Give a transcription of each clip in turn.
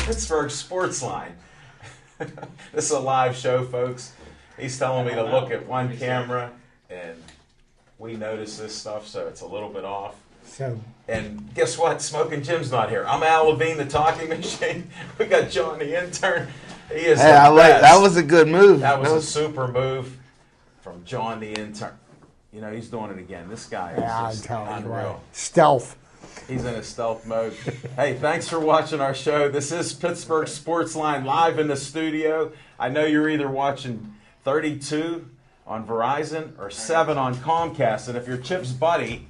Pittsburgh Sportsline. This is a live show, folks. He's telling me to look at one camera, and we notice this stuff, so it's a little bit off. And guess what? Smoking Jim's not here. I'm Al Levine, the talking machine. We got John, the intern. He is the best. That was a good move. That was a super move from John, the intern. You know, he's doing it again. This guy is just unreal. Stealth. He's in a stealth mode. Hey, thanks for watching our show. This is Pittsburgh Sportsline live in the studio. I know you're either watching 32 on Verizon or 7 on Comcast. And if you're Chip's buddy,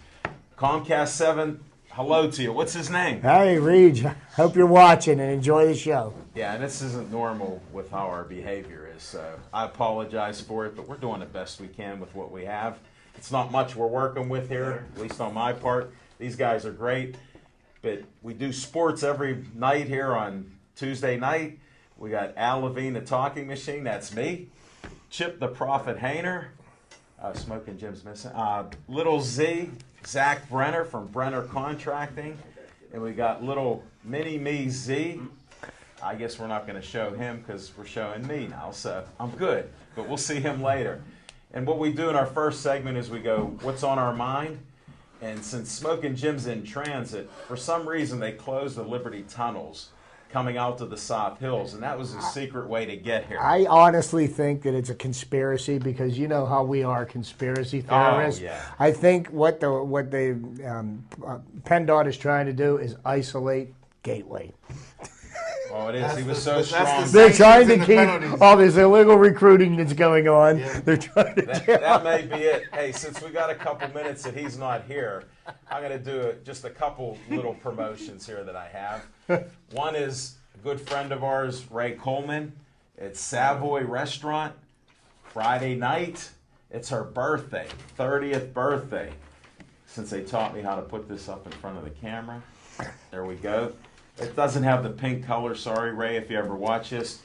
Comcast 7, hello to you. What's his name? Hey, Reed. Hope you're watching and enjoy the show. Yeah, and this isn't normal with how our behavior is, so I apologize for it, but we're doing the best we can with what we have. It's not much we're working with here, at least on my part. These guys are great, but we do sports every night here on Tuesday night. We got Al Levine, the talking machine. That's me. Chip, the Prophet Hayner. Smoking Jim's missing. Little Z, Zach Brenner from Brenner Contracting. And we got little mini-me Z. I guess we're not going to show him because we're showing me now, so I'm good. But we'll see him later. And what we do in our first segment is we go, what's on our mind? And since Smoking Jim's in transit, for some reason they closed the Liberty tunnels coming out to the South Hills, and that was a secret way to get here. I honestly think that it's a conspiracy because you know how we are conspiracy theorists. Oh, yeah. I think what PennDOT is trying to do is isolate Gateway. Oh, it is. He was so strong. They're trying to keep all this illegal recruiting that's going on. Yeah. They're trying to that may be it. Hey, since we got a couple minutes that he's not here, I'm going to do just a couple little promotions here that I have. One is a good friend of ours, Ray Coleman. It's Savoy Restaurant, Friday night. It's her birthday, 30th birthday. Since they taught me how to put this up in front of the camera. There we go. It doesn't have the pink color. Sorry, Ray, if you ever watch this.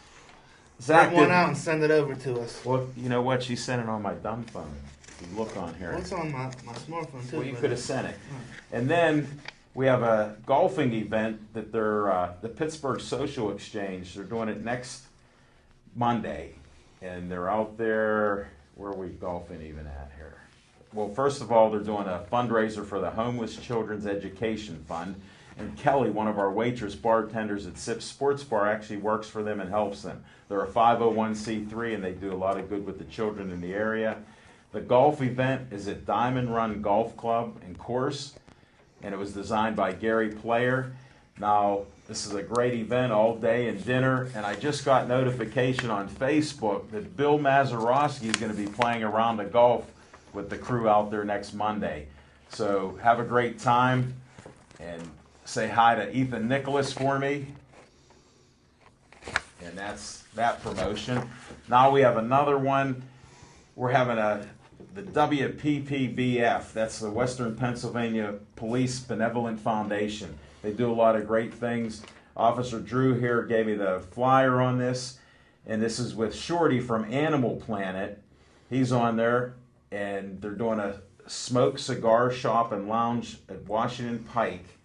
Zach, print one out and send it over to us. Well, you know what? She sent it on my dumb phone. If you look on here. Well, it's on my smartphone, too. Well, you could have sent it. And then we have a golfing event that they're, the Pittsburgh Social Exchange. They're doing it next Monday. And they're out there. Where are we golfing even at here? Well, first of all, they're doing a fundraiser for the Homeless Children's Education Fund. And Kelly, one of our waitress bartenders at Sip Sports Bar, actually works for them and helps them. They're a 501c3, and they do a lot of good with the children in the area. The golf event is at Diamond Run Golf Club and Course, and it was designed by Gary Player. Now, this is a great event all day and dinner, and I just got notification on Facebook that Bill Mazeroski is going to be playing a round of golf with the crew out there next Monday. So have a great time, and say hi to Ethan Nicholas for me. And that's that promotion. Now we have another one. We're having the WPPBF. That's the Western Pennsylvania Police Benevolent Foundation. They do a lot of great things. Officer Drew here gave me the flyer on this. And this is with Shorty from Animal Planet. He's on there. And they're doing a smoke cigar shop and lounge at Washington Pike.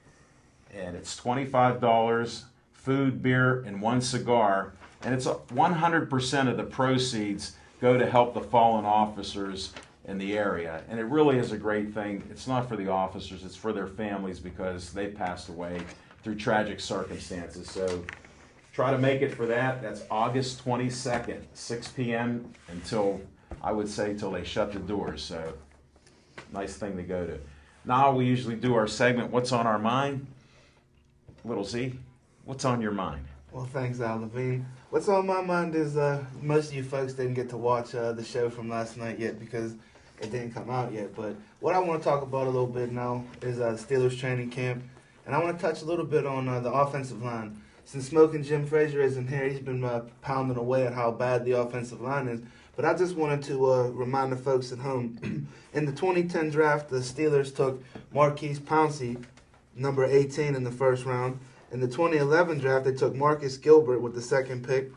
And it's $25, food, beer, and one cigar. And it's 100% of the proceeds go to help the fallen officers in the area. And it really is a great thing. It's not for the officers, it's for their families because they passed away through tragic circumstances. So try to make it for that. That's August 22nd, 6 p.m. until, I would say, till they shut the doors. So nice thing to go to. Now we usually do our segment, What's on Our Mind? Little Z, what's on your mind? Well, thanks, Al Levine. What's on my mind is most of you folks didn't get to watch the show from last night yet because it didn't come out yet. But what I want to talk about a little bit now is Steelers training camp. And I want to touch a little bit on the offensive line. Since Smoking Jim Frazier isn't here, he's been pounding away at how bad the offensive line is. But I just wanted to remind the folks at home. In the 2010 draft, the Steelers took Marquise Pouncey, number 18 in the first round. In the 2011 draft, they took Marcus Gilbert with the second pick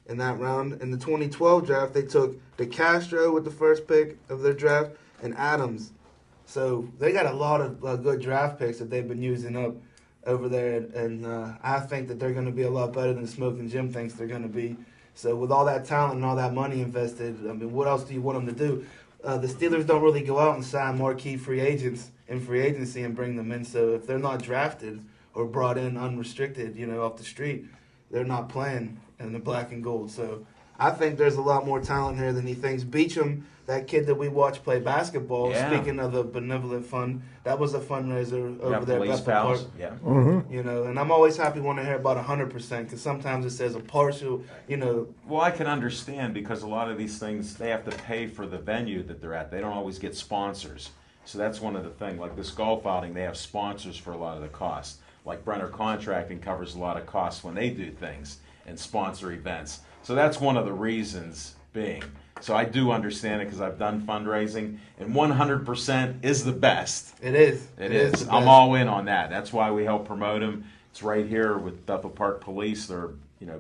in that round. In the 2012 draft, they took DeCastro with the first pick of their draft and Adams. So they got a lot of good draft picks that they've been using up over there, and I think that they're going to be a lot better than Smoking Jim thinks they're going to be. So with all that talent and all that money invested, I mean, what else do you want them to do? The Steelers don't really go out and sign marquee free agents in free agency and bring them in. So if they're not drafted or brought in unrestricted, off the street, they're not playing in the black and gold. So I think there's a lot more talent here than he thinks. Beecham, that kid that we watched play basketball, speaking of the benevolent fund, that was a fundraiser over there at Bethel Park. Yeah. Mm-hmm. And I'm always happy when I hear about 100% because sometimes it says a partial, Well, I can understand because a lot of these things, they have to pay for the venue that they're at. They don't always get sponsors. So that's one of the things. Like this golf outing, they have sponsors for a lot of the costs. Like Brenner Contracting covers a lot of costs when they do things and sponsor events. So that's one of the reasons being. So I do understand it because I've done fundraising, and 100% is the best. It is. It is. I'm all in on that. That's why we help promote them. It's right here with Bethel Park Police. They're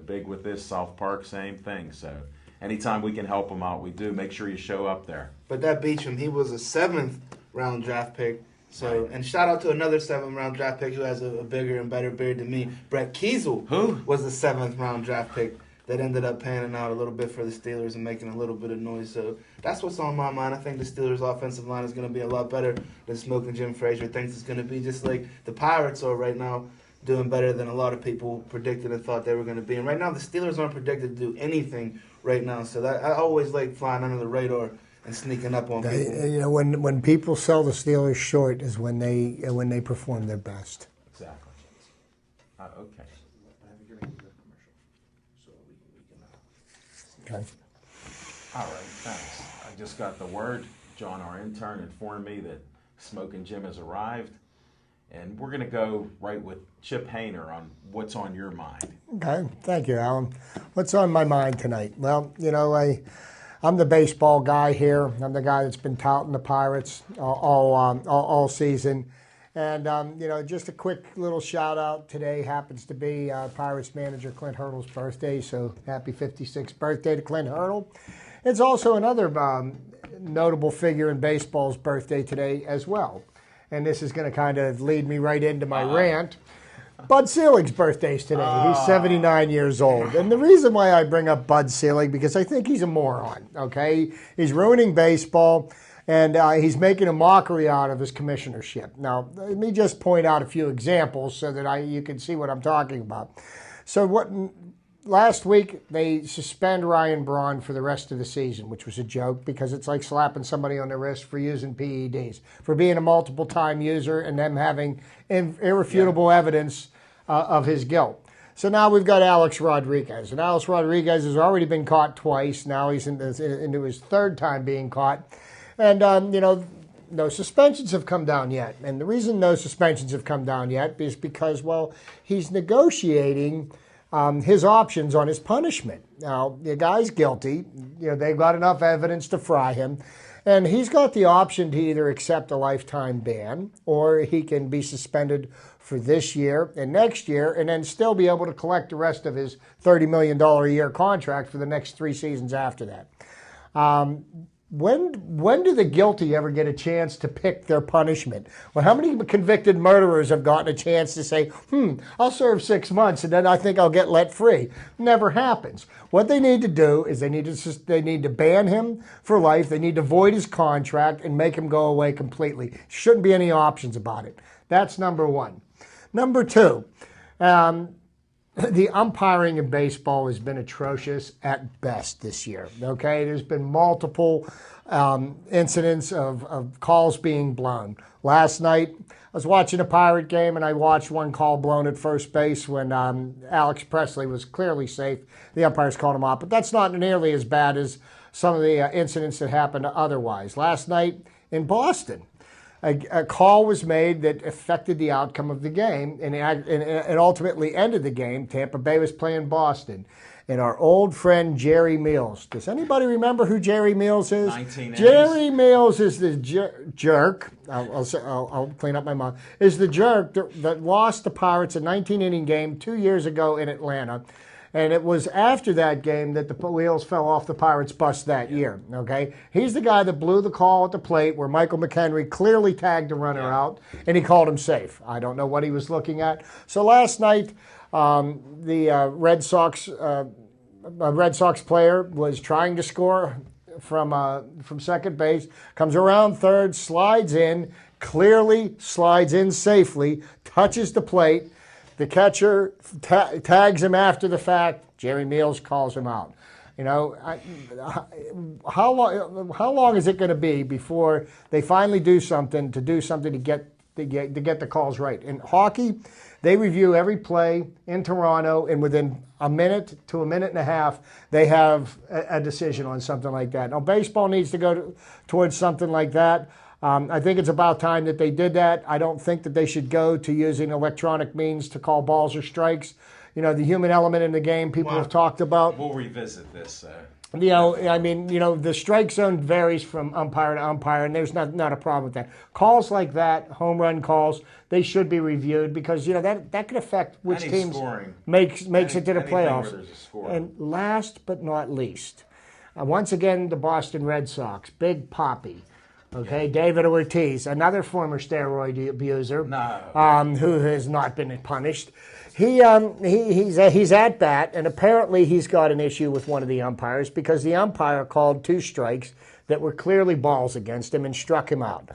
big with this. South Park, same thing. So anytime we can help them out, we do. Make sure you show up there. But that Beecham, he was a 7th round draft pick. So, and shout out to another 7th round draft pick who has a bigger and better beard than me. Brett Kiesel, who was the 7th round draft pick that ended up panning out a little bit for the Steelers and making a little bit of noise. So that's what's on my mind. I think the Steelers' offensive line is going to be a lot better than Smoking Jim Frazier thinks it's going to be, just like the Pirates are right now, doing better than a lot of people predicted and thought they were going to be. And right now, the Steelers aren't predicted to do anything right now. So I always like flying under the radar and sneaking up on people. When people sell the Steelers short is when they perform their best. Exactly. Okay. Okay. All right, thanks. I just got the word. John, our intern, informed me that Smoking Jim has arrived. And we're going to go right with Chip Hayner on what's on your mind. Okay, thank you, Alan. What's on my mind tonight? Well, I'm the baseball guy here. I'm the guy that's been touting the Pirates all season. And, just a quick little shout out. Today happens to be Pirates manager Clint Hurdle's birthday, so happy 56th birthday to Clint Hurdle. It's also another notable figure in baseball's birthday today as well. And this is going to kind of lead me right into my rant. Bud Selig's birthday's today. He's 79 years old. And the reason why I bring up Bud Selig, because I think he's a moron, okay? He's ruining baseball. And he's making a mockery out of his commissionership. Now, let me just point out a few examples so that you can see what I'm talking about. So last week, they suspend Ryan Braun for the rest of the season, which was a joke because it's like slapping somebody on the wrist for using PEDs, for being a multiple-time user and them having irrefutable evidence of his guilt. So now we've got Alex Rodriguez. And Alex Rodriguez has already been caught twice. Now he's into his 3rd time being caught. And, no suspensions have come down yet. And the reason no suspensions have come down yet is because, he's negotiating his options on his punishment. Now, the guy's guilty. They've got enough evidence to fry him. And he's got the option to either accept a lifetime ban or he can be suspended for this year and next year and then still be able to collect the rest of his $30 million a year contract for the next 3 seasons after that. When do the guilty ever get a chance to pick their punishment? Well, how many convicted murderers have gotten a chance to say, I'll serve 6 months and then I think I'll get let free? Never happens. What they need to do is they need to ban him for life. They need to void his contract and make him go away completely. Shouldn't be any options about it. That's number one. Number two, the umpiring in baseball has been atrocious at best this year. Okay, there's been multiple incidents of calls being blown. Last night, I was watching a Pirate game and I watched one call blown at first base when Alex Presley was clearly safe. The umpires called him out, but that's not nearly as bad as some of the incidents that happened otherwise. Last night in Boston, a call was made that affected the outcome of the game, and it ultimately ended the game. Tampa Bay was playing Boston. And our old friend Jerry Mills. Does anybody remember who Jerry Mills is? 1980s. Jerry Mills is the jerk. I'll clean up my mouth. Is the jerk that lost the Pirates a 19-inning game 2 years ago in Atlanta. And it was after that game that the wheels fell off the Pirates' bus that year. Okay, he's the guy that blew the call at the plate where Michael McHenry clearly tagged the runner out, and he called him safe. I don't know what he was looking at. So last night, the Red Sox player was trying to score from second base, comes around third, slides in, clearly slides in safely, touches the plate. The catcher tags him after the fact. Jerry Meals calls him out. You know, how long is it going to be before they finally do something to get the calls right? In hockey, they review every play in Toronto, and within a minute to a minute and a half, they have a decision on something like that. Now, baseball needs to go towards something like that. I think it's about time that they did that. I don't think that they should go to using electronic means to call balls or strikes. You know, the human element in the game people have talked about. We'll revisit this. You know, I mean, you know, the strike zone varies from umpire to umpire, and there's not a problem with that. Calls like that, home run calls, they should be reviewed because, you know, that could affect which teams makes it to the playoffs. And last but not least, once again, the Boston Red Sox, Big Papi. Okay, David Ortiz, another former steroid abuser, who has not been punished. He's at bat, and apparently he's got an issue with one of the umpires because the umpire called 2 strikes that were clearly balls against him and struck him out.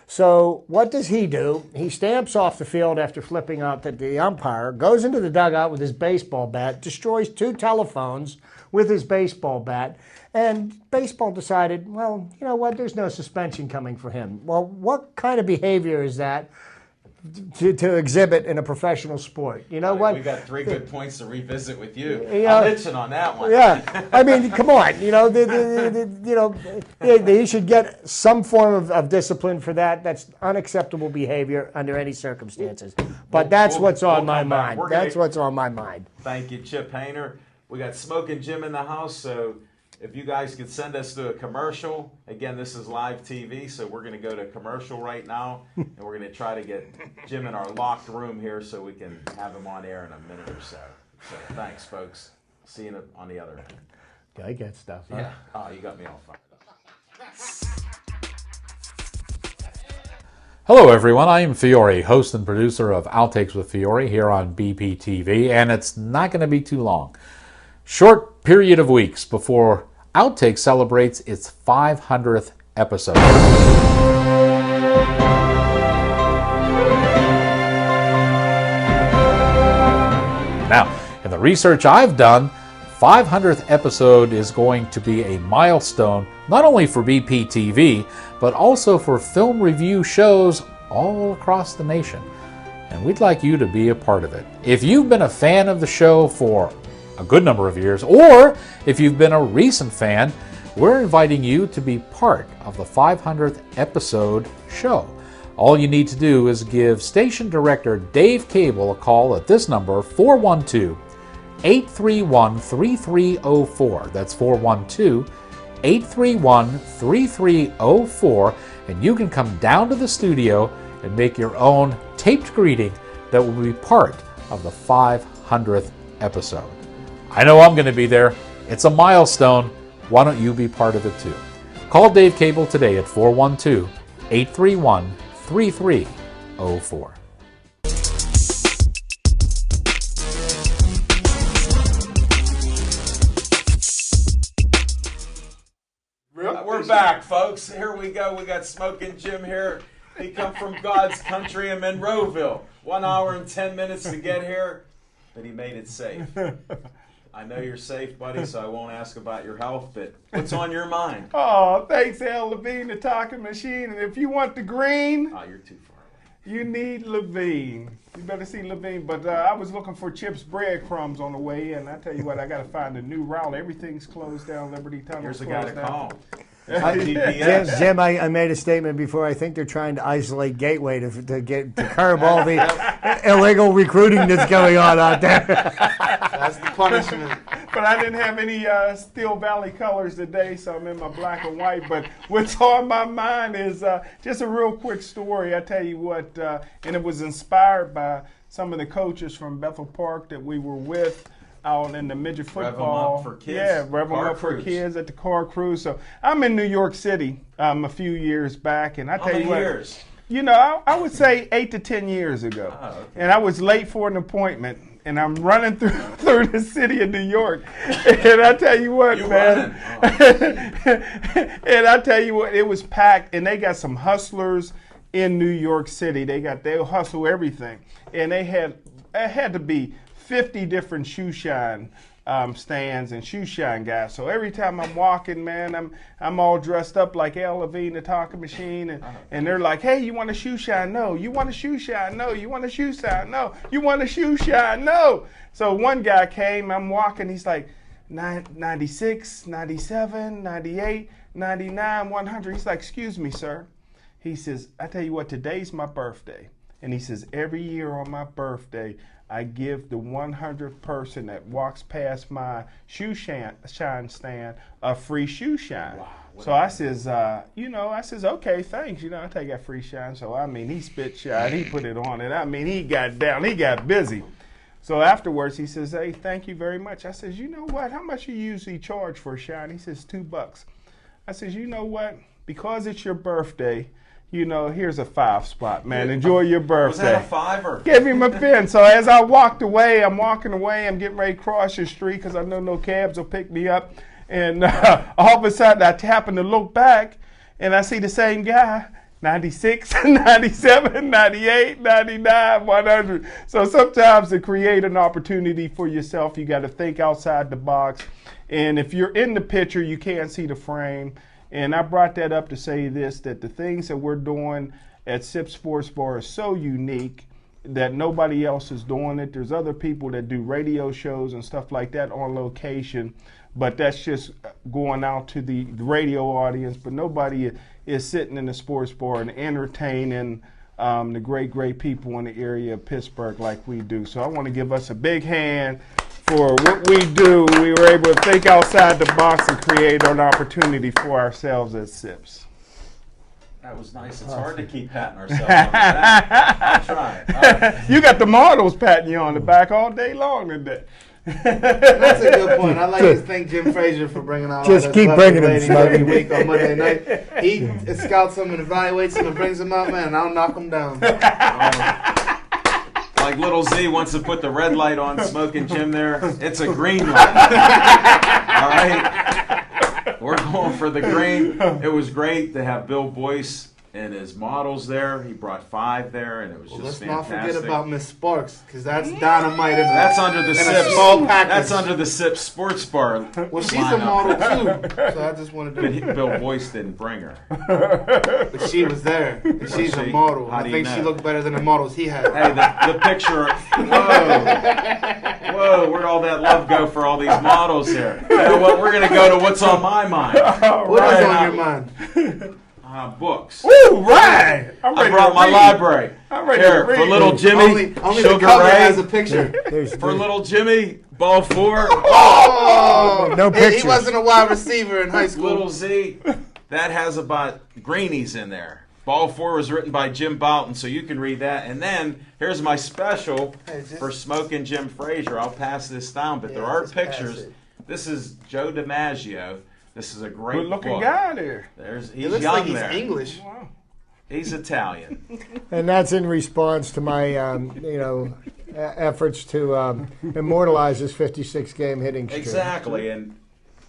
So what does he do? He stamps off the field after flipping out at the umpire, goes into the dugout with his baseball bat, destroys 2 telephones with his baseball bat, and baseball decided, well, you know what, there's no suspension coming for him. Well, what kind of behavior is that to exhibit in a professional sport? You know what? We got 3 good points to revisit with you. I'm itching on that one. Yeah, I mean, come on. You know, they should get some form of discipline for that. That's unacceptable behavior under any circumstances. But that's what's on my mind. That's what's on my mind. Thank you, Chip Hayner. We got Smoking Jim in the house, so if you guys could send us to a commercial. Again, this is live TV, so we're going to go to commercial right now, and we're going to try to get Jim in our locked room here so we can have him on air in a minute or so. So thanks, folks. See you on the other end. I get stuff, huh? Yeah. Oh, you got me all fired up. Hello, everyone. I am Fiore, host and producer of Outtakes with Fiore here on BPTV, and it's not going to be too long. Short period of weeks before Outtakes celebrates its 500th episode. Now, in the research I've done, 500th episode is going to be a milestone not only for BPTV, but also for film review shows all across the nation. And we'd like you to be a part of it. If you've been a fan of the show for a good number of years, or if you've been a recent fan, we're inviting you to be part of the 500th episode show. All you need to do is give station director Dave Cable a call at this number, 412-831-3304. That's 412-831-3304, and you can come down to the studio and make your own taped greeting that will be part of the 500th episode. I know I'm going to be there. It's a milestone. Why don't you be part of it too? Call Dave Cable today at 412-831-3304. We're back, folks. Here we go. We got Smoking Jim here. He come from God's country in Monroeville. 1 hour and 10 minutes to get here, but he made it safe. I know you're safe, buddy, so I won't ask about your health, but what's on your mind? Oh, thanks, Al Levine, the talking machine. And if you want the green, Oh, you're too far away. you need Levine. You better see Levine. But I was looking for Chip's breadcrumbs on the way in. I tell you what, I got to find a new route. Everything's closed down. Liberty Tunnel's Here's the guy to closed down. call. GPS. Jim, I made a statement before. I think they're trying to isolate Gateway to curb all the illegal recruiting that's going on out there. That's the punishment. But I didn't have any Steel Valley colors today, so I'm in my black and white. But what's on my mind is just a real quick story. I tell you what, and it was inspired by some of the coaches from Bethel Park that we were with out in the midget Rev 'em football. up for kids. Yeah, rev 'em Car up for cruise. kids at the car cruise. So I'm in New York City a few years back, and I How tell many you what, years? you know, I would say 8 to 10 years ago. Oh, okay. And I was late for an appointment, and I'm running through the city of New York. And I tell you what, You man. running? And I tell you what, it was packed, and they got some hustlers in New York City. They'll hustle everything. And it had to be 50 different shoe shine stands and shoe shine guys. So every time I'm walking, man, I'm all dressed up like Al Levine, the talking machine, and they're like, "Hey, you want a shoe shine? No. You want a shoe shine? No. You want a shoe shine? No. You want a shoe shine? No." So one guy came, I'm walking, he's like, 96, 97, 98, 99, 100. He's like, "Excuse me, sir." He says, "I tell you what, today's my birthday." And he says, "Every year on my birthday, I give the 100th person that walks past my shoe shine stand a free shoe shine." Wow. So I says, "Okay, thanks. I take that free shine." So, he spit shine. He put it on it. He got down. He got busy. So afterwards, he says, "Hey, thank you very much." I says, "You know what? How much you usually charge for a shine?" He says, $2. I says, "You know what? Because it's your birthday, here's a 5 spot, man. Enjoy your birthday." Was that a 5 or? Gave him a pin. So as I walked away, I'm walking away. I'm getting ready to cross the street because I know no cabs will pick me up. And all of a sudden, I happen to look back, and I see the same guy, 96, 97, 98, 99, 100. So sometimes to create an opportunity for yourself, you got to think outside the box. And if you're in the picture, you can't see the frame. And I brought that up to say this, that the things that we're doing at SIP Sports Bar is so unique that nobody else is doing it. There's other people that do radio shows and stuff like that on location, but that's just going out to the radio audience. But nobody is sitting in the sports bar and entertaining the great people in the area of Pittsburgh like we do. So I want to give us a big hand for what we do. We were able to think outside the box and create an opportunity for ourselves as SIPs. That was nice. It's hard to keep patting ourselves on the back. I'll try. All right. You got the models patting you on the back all day long today. That's a good point. I like to thank Jim Frazier for bringing out Just all keep those bringing ladies them, every Smokey. week on Monday night. He scouts them and evaluates them and brings them out, man, and I'll knock them down. Like little Z wants to put the red light on, smoking Jim there. It's a green light. All right. We're going for the green. It was great to have Bill Boyce and his models there. He brought 5 there, and it was Well, just let's not fantastic. forget about Miss Sparks, because that's dynamite in That's under the in a SIP. small package. That's under the SIP Sports Bar. Well, she's a lineup. model too, so I just wanted to. Bill Boyce didn't bring her. But she was there, and she's a model. How I do you think know? she looked better than the models he had. Hey, the picture. Whoa, where'd all that love go for all these models here? You know what? We're gonna go to what's on my mind. What is on your mind? Books. Woo, right! I'm I ready brought to my read. library. I'm ready Here to read. for little Jimmy. Only the Sugar cover Ray. has a picture. For little Jimmy, ball 4. Oh, No he pictures. wasn't a wide receiver in high school. Little Z, that has about greenies in there. Ball 4 was written by Jim Boughton, so you can read that. And then here's my special Hey, just- for smoking Jim Frazier. I'll pass this down, but there Yeah, are just pass pictures. it. This is Joe DiMaggio. This is a great Good looking book. guy there. He's He looks young like he's there. English. Wow. He's Italian. And that's in response to my, efforts to immortalize his 56-game hitting streak. Exactly. And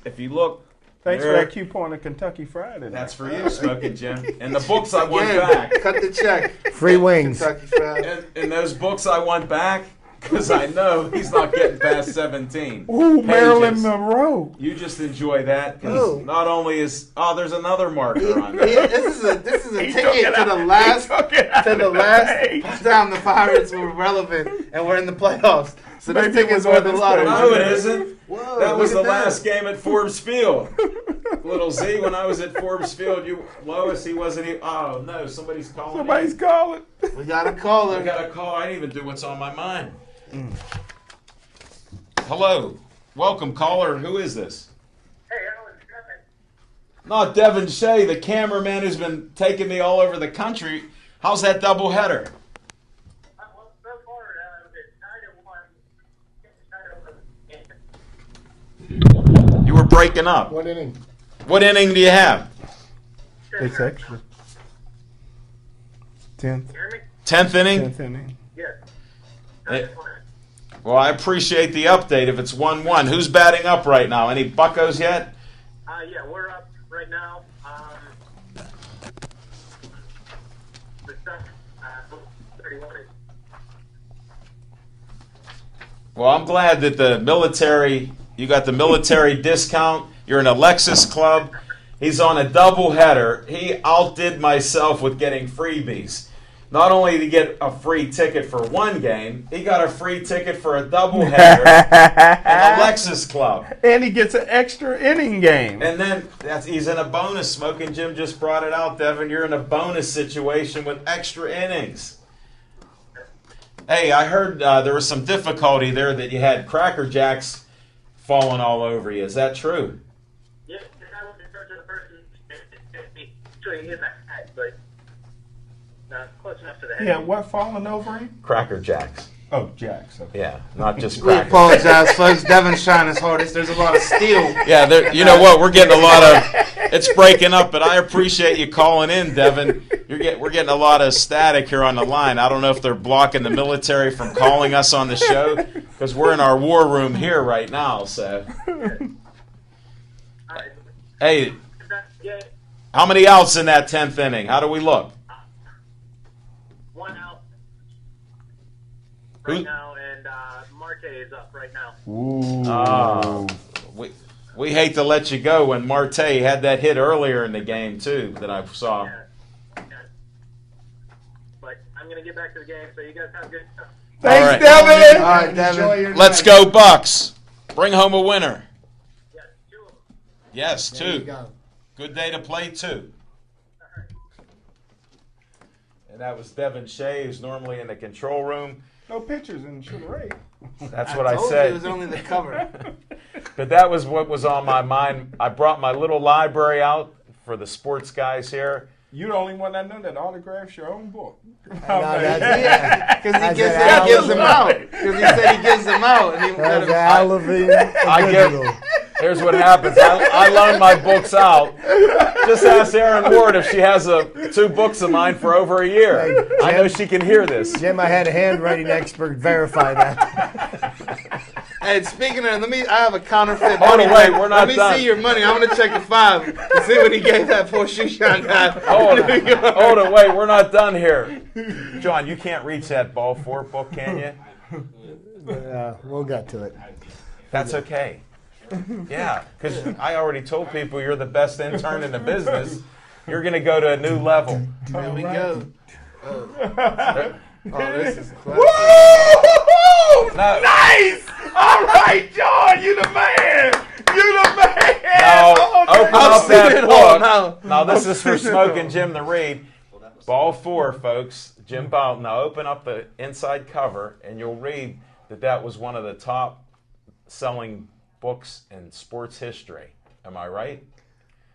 if you look, Thanks for there- that coupon at Kentucky Friday. That's for you, Smoking Jim. And the books I want Again, back. cut the check. Free wings. Kentucky Fried. And those books I want back, because I know he's not getting past 17. Ooh, Marilyn pages. Monroe. You just enjoy that, because Oh. not only is there's another marker on He- there. this is a He ticket took it to the out. last He took it out to the of the last page. time the Pirates were relevant and we're in the playoffs. So this Maybe it ticket's was on worth a this lot of page. money. No, it isn't. Whoa, That was the look at last game at Forbes Field. Little Z, when I was at Forbes Field, Lois, he wasn't even. Oh no, somebody's calling. Somebody's calling. We got a caller. I got a call. I didn't even do what's on my mind. Hello, welcome caller. Who is this? Hey, Alan Devin. Not Devin Shea, the cameraman who's been taking me all over the country. How's that doubleheader? Well, so far, it's 9-1. It's 9-1. And breaking up. What inning? What inning do you have? It's extra. 10th. Hear me? 10th inning? 10th inning. Yes. Eh, Well, I appreciate the update. If it's 1-1, who's batting up right now? Any Buccos yet? Yeah, we're up right now. The stuff, 31 is. Well, I'm glad that you got the military discount. You're in a Lexus club. He's on a doubleheader. He outdid myself with getting freebies. Not only to get a free ticket for one game, he got a free ticket for a doubleheader at the Lexus Club. And he gets an extra inning game. And then he's in a bonus. Smoking Jim just brought it out, Devin. You're in a bonus situation with extra innings. Hey, I heard there was some difficulty there that you had Cracker Jacks falling all over you. Is that true? Yeah, I was in charge of the person. Actually, hit that hat, but close enough to the head. Yeah, what falling over him? Cracker Jacks. Oh, Jacks. Okay. Yeah, not just We Cracker. apologize, folks. Devin's trying his hardest. There's a lot of steel. Yeah, you know what? We're getting a lot of. It's breaking up, but I appreciate you calling in, Devin. We're getting a lot of static here on the line. I don't know if they're blocking the military from calling us on the show because we're in our war room here right now. So, All right. hey, Yeah, how many outs in that 10th inning? How do we look? 1 out Who- right now, and Marte is up right now. Ooh. We hate to let you go when Marte had that hit earlier in the game too that I saw. Yeah. But I'm going to get back to the game, so you guys have a good time. Thanks, All right. Devin. All right, Enjoy Devin. your Let's night. go Bucks! Bring home a winner. Yes, 2 of them. Yes, There you two. go. Good day to play two. And that was Devin Shea, who's normally in the control room. No pictures in Sugar Ray. That's what I told you said. it was only the cover. But that was what was on my mind. I brought my little library out for the sports guys here. You're the only one that know that autographs your own book. that's- Because he That's gives an he gives them Al- out. Because he said he gives them out. And he That's let Al him, Levine I original. give. Here's what happens. I loan my books out. Just ask Erin Ward if she has 2 books of mine for over a year. Hey, I know Jim. she can hear this. Jim, I had a handwriting expert verify that. hey, speaking of, I have a counterfeit Hold money. on, wait, we're not Let me done. see your money. I'm going to check the 5 to see what he gave that poor shoe shine guy. Hold on, wait, we're not done here. John, you can't reach that ball 4 book, can you? We'll get to it. That's okay. Yeah, because I already told people you're the best intern in the business. You're going to go to a new level. There we go. Oh, this is classic. Woo! No. Nice! All right, John, you the man. You the man. Now, Oh, open I've up seen that it all book. now. Now, this is for Smoking Jim to read. Ball 4, folks. Jim Bowles. Now, open up the inside cover, and you'll read that was one of the top selling books in sports history. Am I right?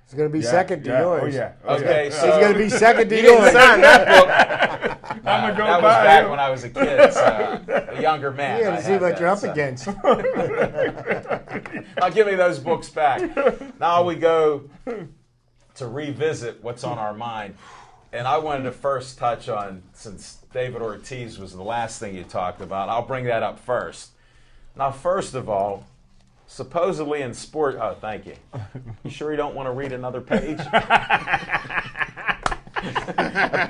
It's going to be second to yours. Oh, yeah. Okay, It's so going to be second to You didn't yours. sign that book. I'm going to go that was buy back it. when I was a kid, so a younger man. You got I to see had what that, you're up so. against. Now give me those books back. Now we go to revisit what's on our mind. And I wanted to first touch on, since David Ortiz was the last thing you talked about, I'll bring that up first. Now, first of all, supposedly in sport, oh, thank you. You sure you don't want to read another page?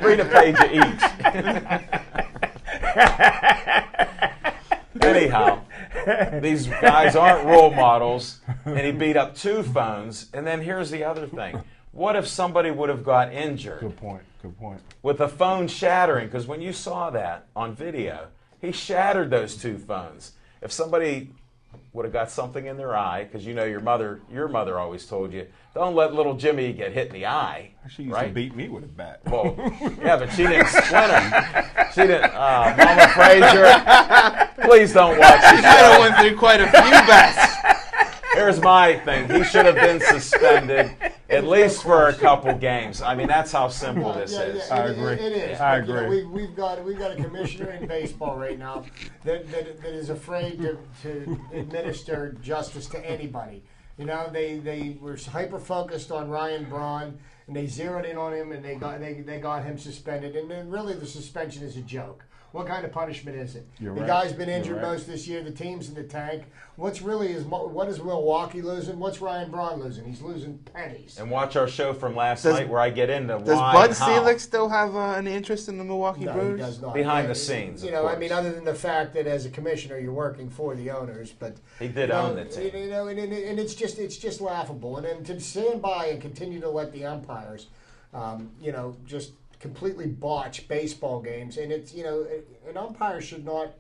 Read a page of each. Anyhow, these guys aren't role models, and he beat up 2 phones. And then here's the other thing. What if somebody would have got injured Good point. Good point. with the phone shattering? Because when you saw that on video, he shattered those 2 phones. If somebody would have got something in their eye, because you know your mother always told you, don't let little Jimmy get hit in the eye. She used right? to beat me with a bat. Well, yeah, but she didn't splinter. She didn't. Mama Frazier, please don't watch He this might have show. went through quite a few bats. Here's my thing. He should have been suspended at least for a couple games. I mean, that's how simple this is. I agree. It is. I But, you know, agree. we've got a commissioner in baseball right now that is afraid to administer justice to anybody. You know, they were hyper focused on Ryan Braun, and they zeroed in on him, and they got him suspended. And then really, the suspension is a joke. What kind of punishment is it? You're the right. guy's been injured You're right. most this year. The team's in the tank. What is Milwaukee losing? What's Ryan Braun losing? He's losing pennies. And watch our show from last Does- night where I get into Does why Bud and how. Selig still have any interest in the Milwaukee No, Brewers? he does not. Behind the scenes, You of know, I course. mean, other than the fact that as a commissioner you're working for the owners, but He did you know, own the team. You know, and it's just laughable. And then to stand by and continue to let the umpires, you know, just completely botch baseball games, and it's, you know, an umpire should not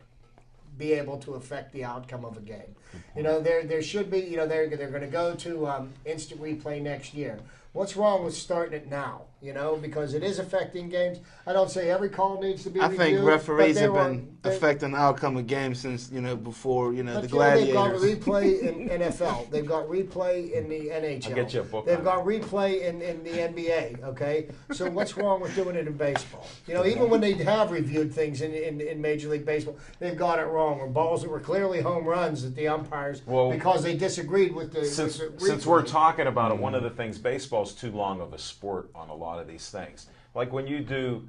be able to affect the outcome of a game. You know, there should be, you know, they're going to go to instant replay next year. What's wrong with starting it now? You know, because it is affecting games. I don't say every call needs to be I reviewed. think referees but have been affecting the outcome of games since, you know, before, you know, but the you know, they've got Gladiators. replay in NFL. They've got replay in the NHL. I'll get you a book They've on got replay in the NBA. Okay, so what's wrong with doing it in baseball? You know, even when they have reviewed things in Major League Baseball, they've got it wrong. Or balls that were clearly home runs that the umpires because they disagreed with the Since replay. we're talking about it, one of the things, baseball's too long of a sport on a lot of these things. Like when you do,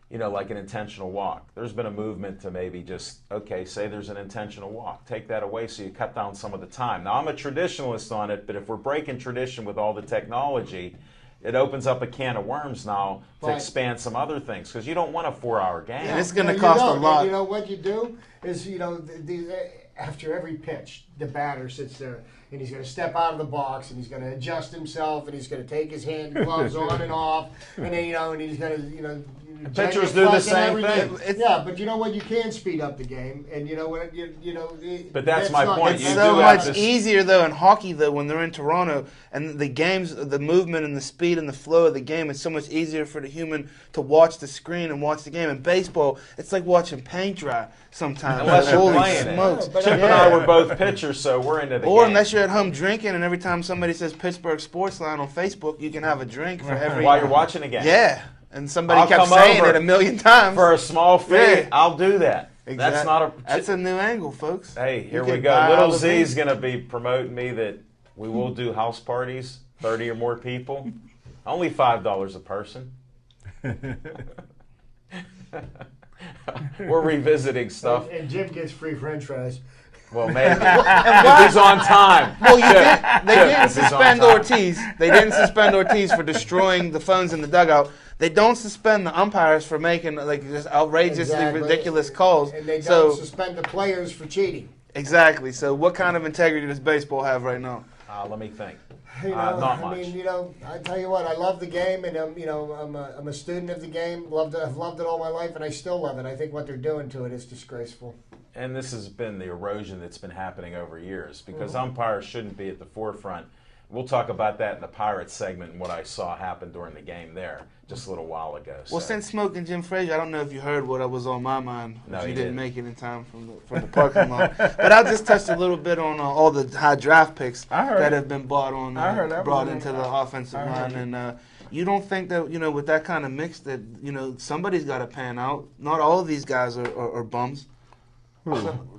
you know, like an intentional walk, there's been a movement to maybe just, okay, say there's an intentional walk. Take that away so you cut down some of the time. Now, I'm a traditionalist on it, but if we're breaking tradition with all the technology, it opens up a can of worms now to Right. expand some other things because you don't want a 4-hour game. And it's going No, to you cost a don't. lot. And you know what you do is, you know, after every pitch, the batter sits there and he's going to step out of the box and he's going to adjust himself and he's going to take his hand gloves on and off and then, you know, and he's going to, you know. Pitchers do the same thing. Yeah, but you know what? You can speed up the game, and you know what? You know. But that's my point. It's You so do have much this- easier though in hockey though when they're in Toronto and the games, the movement and the speed and the flow of the game. It's so much easier for the human to watch the screen and watch the game. In baseball, it's like watching paint dry sometimes. Unless you're Holy playing smokes! it. but Chip and I were both pitchers, so we're into the Or game. unless you're at home drinking, and every time somebody says Pittsburgh Sportsline on Facebook, you can have a drink for every. While you're watching a game. Yeah, and somebody I'll kept come saying over it a million times. For a small fee, Yeah. I'll do that. Exactly. That's not a. That's a new angle, folks. Hey, here You we can go. buy Little all the Z's things. going to be promoting me that we will do house parties, 30 or more people. Only $5 a person. We're revisiting stuff. And Jim gets free French fries. Well, maybe. If he's on time. Well, they didn't If he's on suspend time. Ortiz. They didn't suspend Ortiz for destroying the phones in the dugout. They don't suspend the umpires for making like just outrageously Exactly. ridiculous calls. And they so don't suspend the players for cheating. exactly. So what kind of integrity does baseball have right now? Let me think. You know, Not I much. mean, you know, I tell you what, I love the game, and you know, I'm a student of the game. I've loved it all my life, and I still love it. I think what they're doing to it is disgraceful. And this has been the erosion that's been happening over years because Mm-hmm. umpires shouldn't be at the forefront. We'll talk about that in the Pirates segment and what I saw happen during the game there just a little while ago. Well, So, since smoking Jim Frazier, I don't know if you heard what was on my mind. No, you you didn't didn't. make it in time from the parking lot. But I'll just touch a little bit on all the high draft picks I heard that it. have been bought on, I heard that brought was into on- the offensive I line. heard And you don't think that, you know, with that kind of mix that, you know, somebody's got to pan out. Not all of these guys are bums.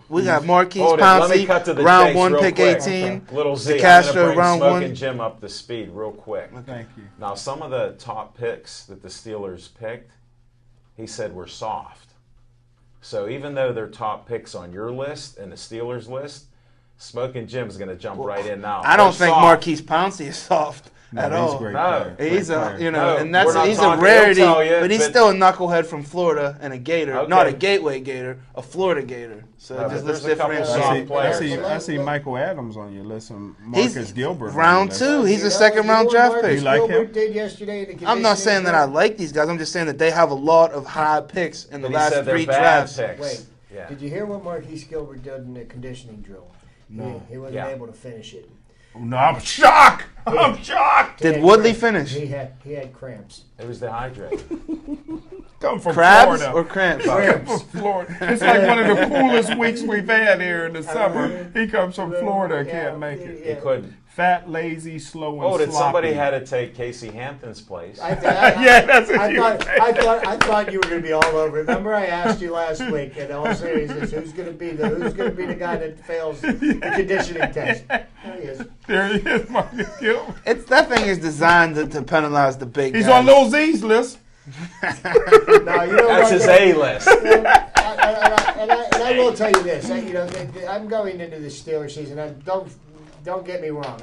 We got Marquise Hold it, let me Pouncey, cut to the round chase 1, real pick quick. 18. Little Z, I'm DeCastro, going to bring round Smoking 1. Jim up to speed real quick. Thank you. Now, some of the top picks that the Steelers picked, he said were soft. So even though they're top picks on your list and the Steelers list, Smoking Jim's going to jump right in now. I don't They're think soft. Marquise Pouncey is soft at he's all. a great No. player. He's Great a, player. you know, No, and that's we're not he's a talking- rarity, he'll tell you, but he's but- still a knucklehead from Florida and a Gator, Okay. not a Gateway Gator, a Florida Gator. So No, just but let's there's a couple differentiate. soft I players. see Michael Adams on your list and He's Marcus Gilbert. on round your list. 2. He's You a know, second round you know draft what pick. You like Gilbert him? did yesterday in the I'm not saying that I conditioning like these guys. I'm just saying that they have a lot of high picks in the But he last said they're 3 bad drafts. picks. Wait, Yeah. did you hear what Marquise Gilbert did in the conditioning drill? No. He wasn't Yeah. able to finish it. No, I'm shocked. I'm shocked. He Did had Woodley cramps. finish? He had cramps. It was dehydrated. Come from Crabs Florida. or cramps? Come from Florida. It's like one of the coolest weeks we've had here in the summer. He comes from Florida and can't make it. He couldn't. Fat, lazy, slow, and Oh, did sloppy. somebody had to take Casey Hampton's place? Yeah, that's what you I thought you were going to be all over. Remember, I asked you last week, and all seriousness, who's going to be the guy that fails the conditioning test? There he is. There he is, Marcus Gilbert. That thing is designed to penalize the big He's guys. on Lil Z's list. No, you know That's what, his though? A-list. And I will tell you this. I'm going into the Steelers season. And don't get me wrong.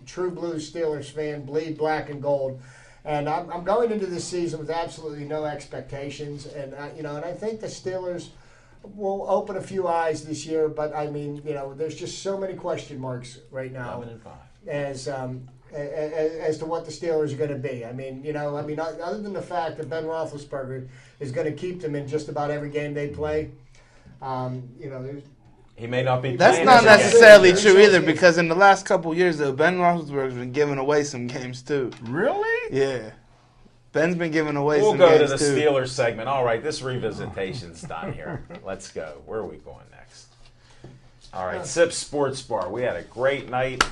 True blue Steelers fan, bleed black and gold, and I'm going into this season with absolutely no expectations. And I think the Steelers will open a few eyes this year. But I mean, there's just so many question marks right now 11-5. as to what the Steelers are going to be. Other than the fact that Ben Roethlisberger is going to keep them in just about every game they play, there's. He may not be That's playing not this necessarily game. true either, because in the last couple years, though, Ben Roethlisberger's been giving away some games too. Really? Yeah, Ben's been giving away We'll some go to games the too. Steelers segment. All right, this revisitation's done here. Let's go. Where are we going next? All right, Sips Sports Bar. We had a great night.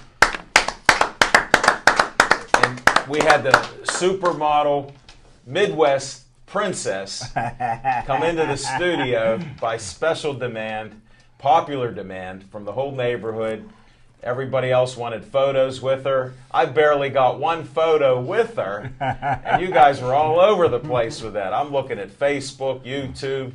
And we had the supermodel Midwest Princess come into the studio by special demand, popular demand from the whole neighborhood. Everybody else wanted photos with her. I barely got one photo with her, and you guys were all over the place with that. I'm looking at Facebook, YouTube,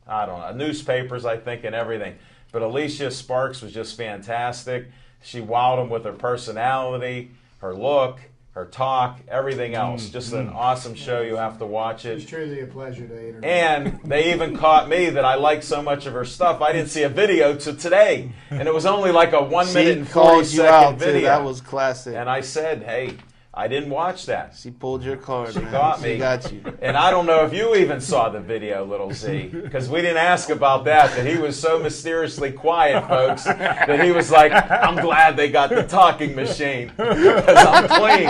I don't know, newspapers, I think, and everything. But Alicia Sparks was just fantastic. She wowed them with her personality, her look, her talk, everything else. Just an awesome show. You have to watch It's it. truly a pleasure to interview. And they even caught me that I liked so much of her stuff, I didn't see a video till today. And it was only like a 1 minute and 40 She called you out second video. too. That was classic. And I said, hey, I didn't watch that. She pulled your card. She man. got me. She got you. And I don't know if you even saw the video, Little Z, because we didn't ask about that he was so mysteriously quiet, folks, that he was like, I'm glad they got the talking machine because I'm clean.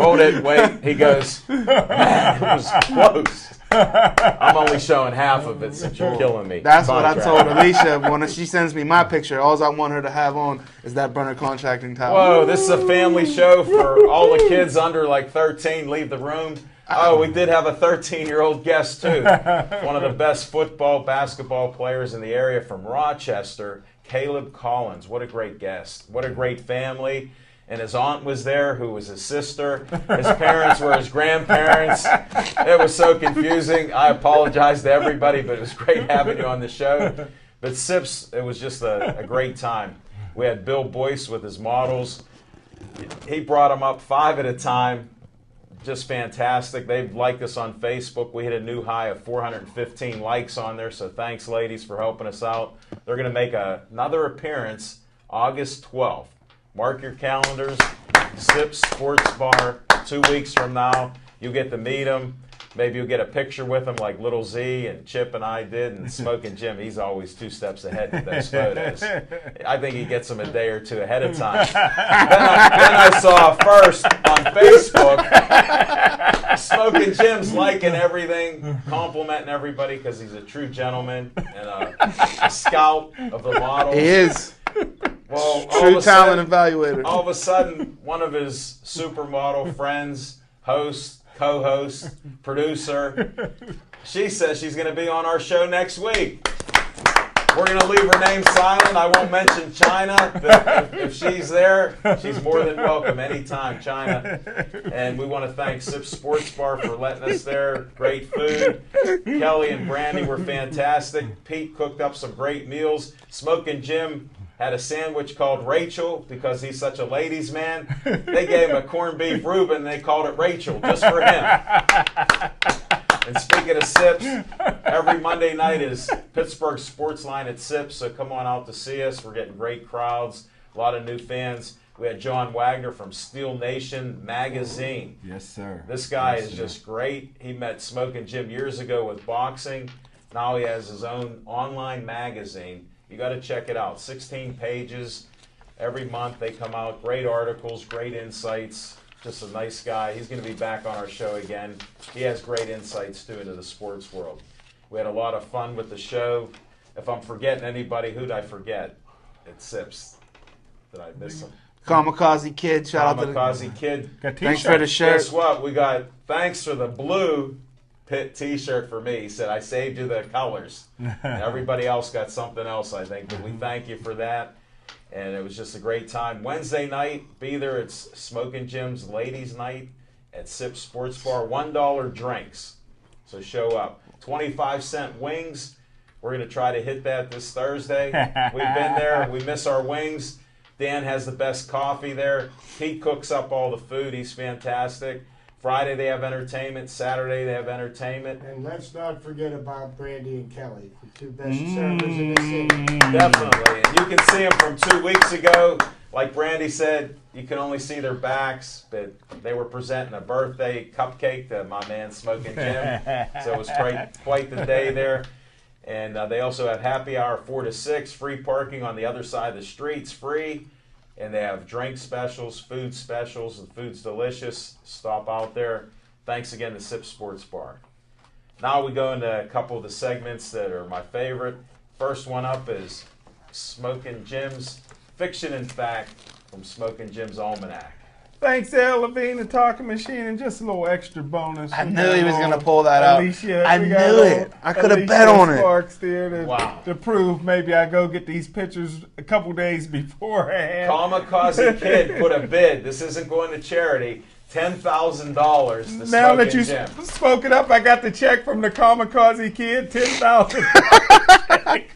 Hold it, wait. He goes, man, it was close. I'm only showing half of it since you're killing me. That's what I Contract. told Alicia when she sends me my picture. All I want her to have on is that burner contracting towel. Whoa, this is a family show for all the kids under like 13. Leave the room. Oh, we did have a 13-year-old guest, too. One of the best football, basketball players in the area from Rochester, Caleb Collins. What a great guest. What a great family. And his aunt was there, who was his sister. His parents were his grandparents. It was so confusing. I apologize to everybody, but it was great having you on the show. But Sips, it was just a great time. We had Bill Boyce with his models. He brought them up 5 at a time. Just fantastic. They've liked us on Facebook. We hit a new high of 415 likes on there, so thanks, ladies, for helping us out. They're going to make another appearance August 12th. Mark your calendars. Sips Sports Bar, 2 weeks from now. You get to meet them. Maybe you'll get a picture with them like Little Z and Chip and I did, and Smoking Jim. He's always 2 steps ahead with those photos. I think he gets them a day or 2 ahead of time. then I saw first on Facebook, Smoking Jim's liking everything, complimenting everybody because he's a true gentleman and a scout of the models. He is. Well, True talent evaluator. All of a sudden, one of his supermodel friends, host, co-host, producer, she says she's going to be on our show next week. We're going to leave her name silent. I won't mention China. But if she's there, she's more than welcome anytime, China. And we want to thank Sips Sports Bar for letting us there. Great food. Kelly and Brandy were fantastic. Pete cooked up some great meals. Smoking Jim had a sandwich called Rachel because he's such a ladies' man. They gave him a corned beef Reuben and they called it Rachel just for him. And speaking of Sips, every Monday night is Pittsburgh Sportsline at Sips, so come on out to see us. We're getting great crowds, a lot of new fans. We had John Wagner from Steel Nation Magazine. Yes, sir. This guy is just great. He met Smoking Jim years ago with boxing. Now he has his own online magazine. You got to check it out. 16 pages every month. They come out. Great articles, great insights. Just a nice guy. He's going to be back on our show again. He has great insights, too, into the sports world. We had a lot of fun with the show. If I'm forgetting anybody, who'd I forget? It's Sips. Did I miss him? Kamikaze Kid, shout out to the Kamikaze Kid. Got Thanks t-shirts. for the shirt. Guess what? We got thanks for the blue Pitt T-shirt for me. He said I saved you the colors. And everybody else got something else, I think. But we thank you for that. And it was just a great time. Wednesday night, be there. It's Smoking Jim's Ladies Night at Sip Sports Bar. $1 drinks. So show up. 25-cent wings. We're going to try to hit that this Thursday. We've been there. We miss our wings. Dan has the best coffee there. Pete cooks up all the food. He's fantastic. Friday they have entertainment. Saturday they have entertainment. And let's not forget about Brandy and Kelly, the two best servers in the city. Definitely. And you can see them from 2 weeks ago. Like Brandy said, you can only see their backs, but they were presenting a birthday cupcake to my man Smoking Jim. So it was quite the day there. And they also have happy hour 4 to 6, free parking on the other side of the streets, free. And they have drink specials, food specials. The food's delicious. Stop out there. Thanks again to Sip Sports Bar. Now we go into a couple of the segments that are my favorite. First one up is Smoking Jim's Fiction and Fact from Smoking Jim's Almanac. Thanks, Al Levine, the talking machine, and just a little extra bonus. I knew he was going to pull that out. Alicia, I we knew got it. I could have bet on it. Sparks there to, Wow. to prove maybe I go get these pictures a couple days beforehand. Kamikaze Kid put a bid. This isn't going to charity. $10,000 to Now that Smoking you Jim. spoke it up, I got the check from the Kamikaze Kid, $10,000.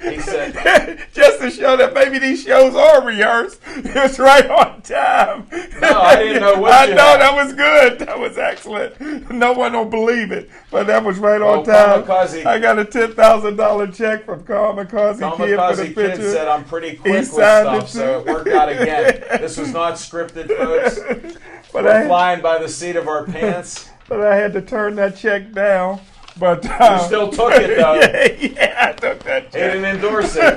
He said, Just to show that maybe these shows are rehearsed. It's right on time. No, I didn't know what I you know, had. that was good. That was excellent. No one will believe it, but that was right on Oh, time. Kamikaze- I got a $10,000 check from Kamikaze Kid for the Kamikaze Kid picture. said I'm pretty quick with signed stuff, it so too. it worked out again. This was not scripted, folks. But We're flying by the seat of our pants. I had to turn that check down. But You still took it, though. yeah, I took that He check. didn't endorse it.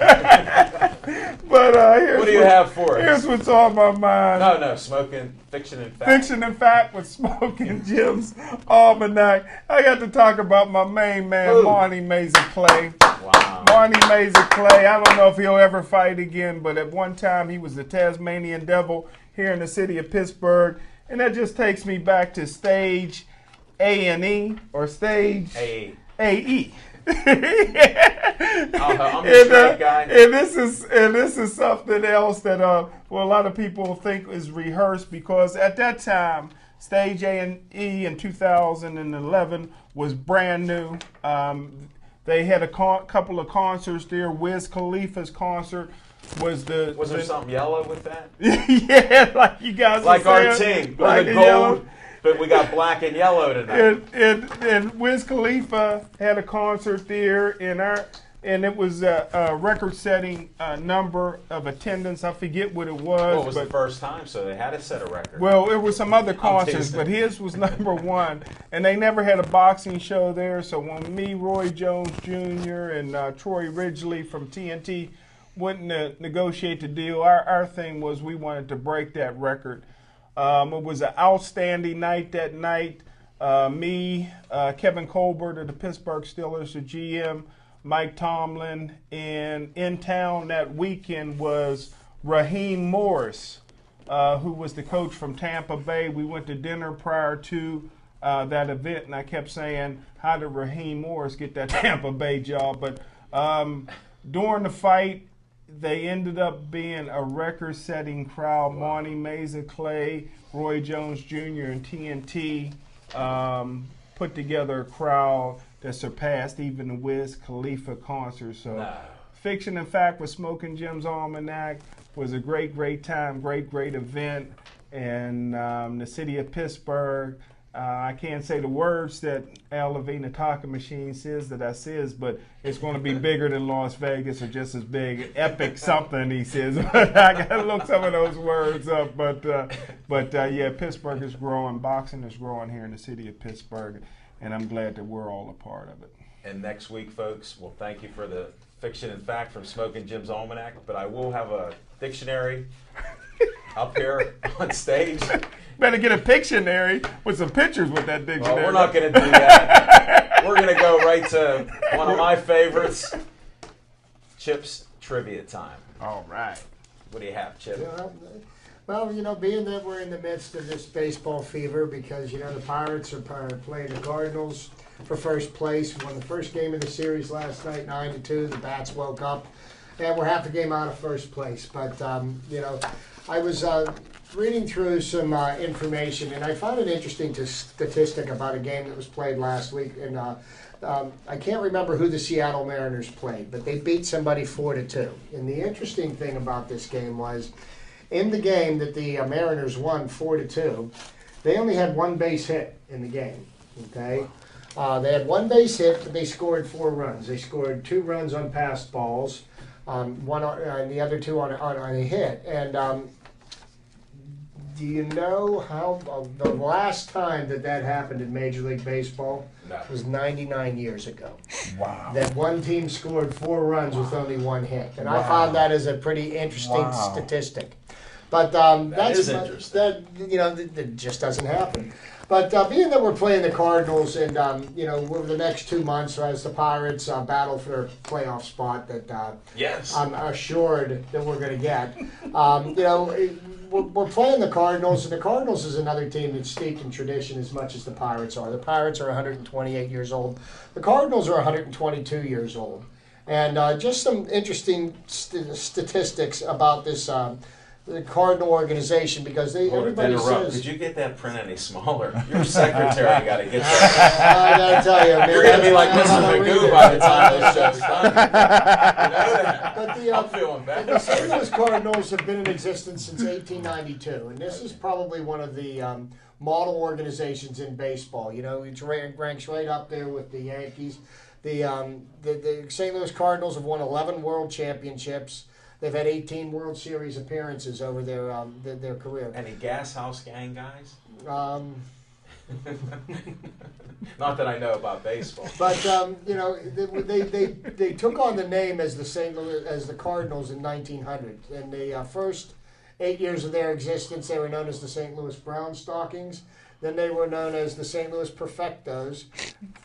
But here's What do you have for Here's us? what's on my mind. No, Smoking Fiction and Fact. Fiction and Fact with Smoking Jim's Almanac. I got to talk about my main man, Who? Marnie Mazer Clay. Wow. Marnie Mazer Clay, I don't know if he'll ever fight again, but at one time he was the Tasmanian Devil here in the city of Pittsburgh. And that just takes me back to stage A&E or stage Hey, AE. I'm a straight guy. And this is something else that a lot of people think is rehearsed, because at that time, Stage A&E in 2011 was brand new. They had a couple of concerts there. Wiz Khalifa's concert was there something yellow with that? yeah, like you guys Like were our saying, team. like We're the the yellow. gold, but we got black and yellow tonight. And Wiz Khalifa had a concert there, and it was a record-setting number of attendance. I forget what it was. Well, it was but, the first time, so they had to set a record. well, it was some other concerts, teasing. but his was number one. And they never had a boxing show there, so when me, Roy Jones Jr., and Troy Ridgely from TNT went to negotiate the deal, our thing was we wanted to break that record. It was an outstanding night that night. Me, Kevin Colbert of the Pittsburgh Steelers, the GM, Mike Tomlin, and in town that weekend was Raheem Morris, who was the coach from Tampa Bay. We went to dinner prior to that event, and I kept saying, how did Raheem Morris get that Tampa Bay job? But during the fight, they ended up being a record-setting crowd. Wow. Marnie Mazer Clay, Roy Jones Jr., and TNT put together a crowd that surpassed even the Wiz Khalifa concert. So, Fiction and Fact with Smoking Jim's Almanac was a great time, great event. And the city of Pittsburgh, I can't say the words that Al Levine, the talking machine, says that I says, but it's going to be bigger than Las Vegas, or just as big, epic something, he says. I got to look some of those words up. But yeah, Pittsburgh is growing. Boxing is growing here in the city of Pittsburgh, and I'm glad that we're all a part of it. And next week, folks, we'll thank you for the Fiction and Fact from Smoking Jim's Almanac, but I will have a dictionary up here on stage. Better get a Pictionary with some pictures with that dictionary. Well, we're not going to do that. We're going to go right to one of my favorites, Chip's Trivia Time. All right. What do you have, Chip? Well, being that we're in the midst of this baseball fever, because the Pirates are playing the Cardinals for first place. We won the first game of the series last night, 9-2. The Bats woke up, and we're half a game out of first place. But I was reading through some information, and I found an interesting statistic about a game that was played last week. And I can't remember who the Seattle Mariners played, but they beat somebody 4-2. And the interesting thing about this game was, in the game that the Mariners won 4-2, they only had one base hit in the game. Okay, they had one base hit, but they scored 4 runs. They scored 2 runs on passed balls, one on, the other 2 on a hit. And do you know how the last time that happened in Major League Baseball? No. Was 99 years ago. Wow. That one team scored 4 runs with only 1 hit, and I found that as a pretty interesting statistic. But that's interesting. That just doesn't happen. But being that we're playing the Cardinals, and over the next 2 months, as the Pirates battle for their playoff spot, that Yes. I'm assured that we're going to get. We're playing the Cardinals, and the Cardinals is another team that's steeped in tradition as much as the Pirates are. The Pirates are 128 years old. The Cardinals are 122 years old. And just some interesting statistics about this the Cardinal organization, because everybody says. Could you get that print any smaller? Your secretary got to get that. I gotta tell you, man, You're gonna be like Mr. Magoo by the time this show's done. You know that. But I'm feeling the better. St. Louis Cardinals have been in existence since 1892, and this is probably one of the model organizations in baseball. It ranks right up there with the Yankees. The St. Louis Cardinals have won 11 World Championships. They've had 18 World Series appearances over their career. Any Gas House Gang guys? Not that I know about baseball. But they took on the name as the Cardinals in 1900. In the first 8 years of their existence, they were known as the St. Louis Brown Stockings. Then they were known as the St. Louis Perfectos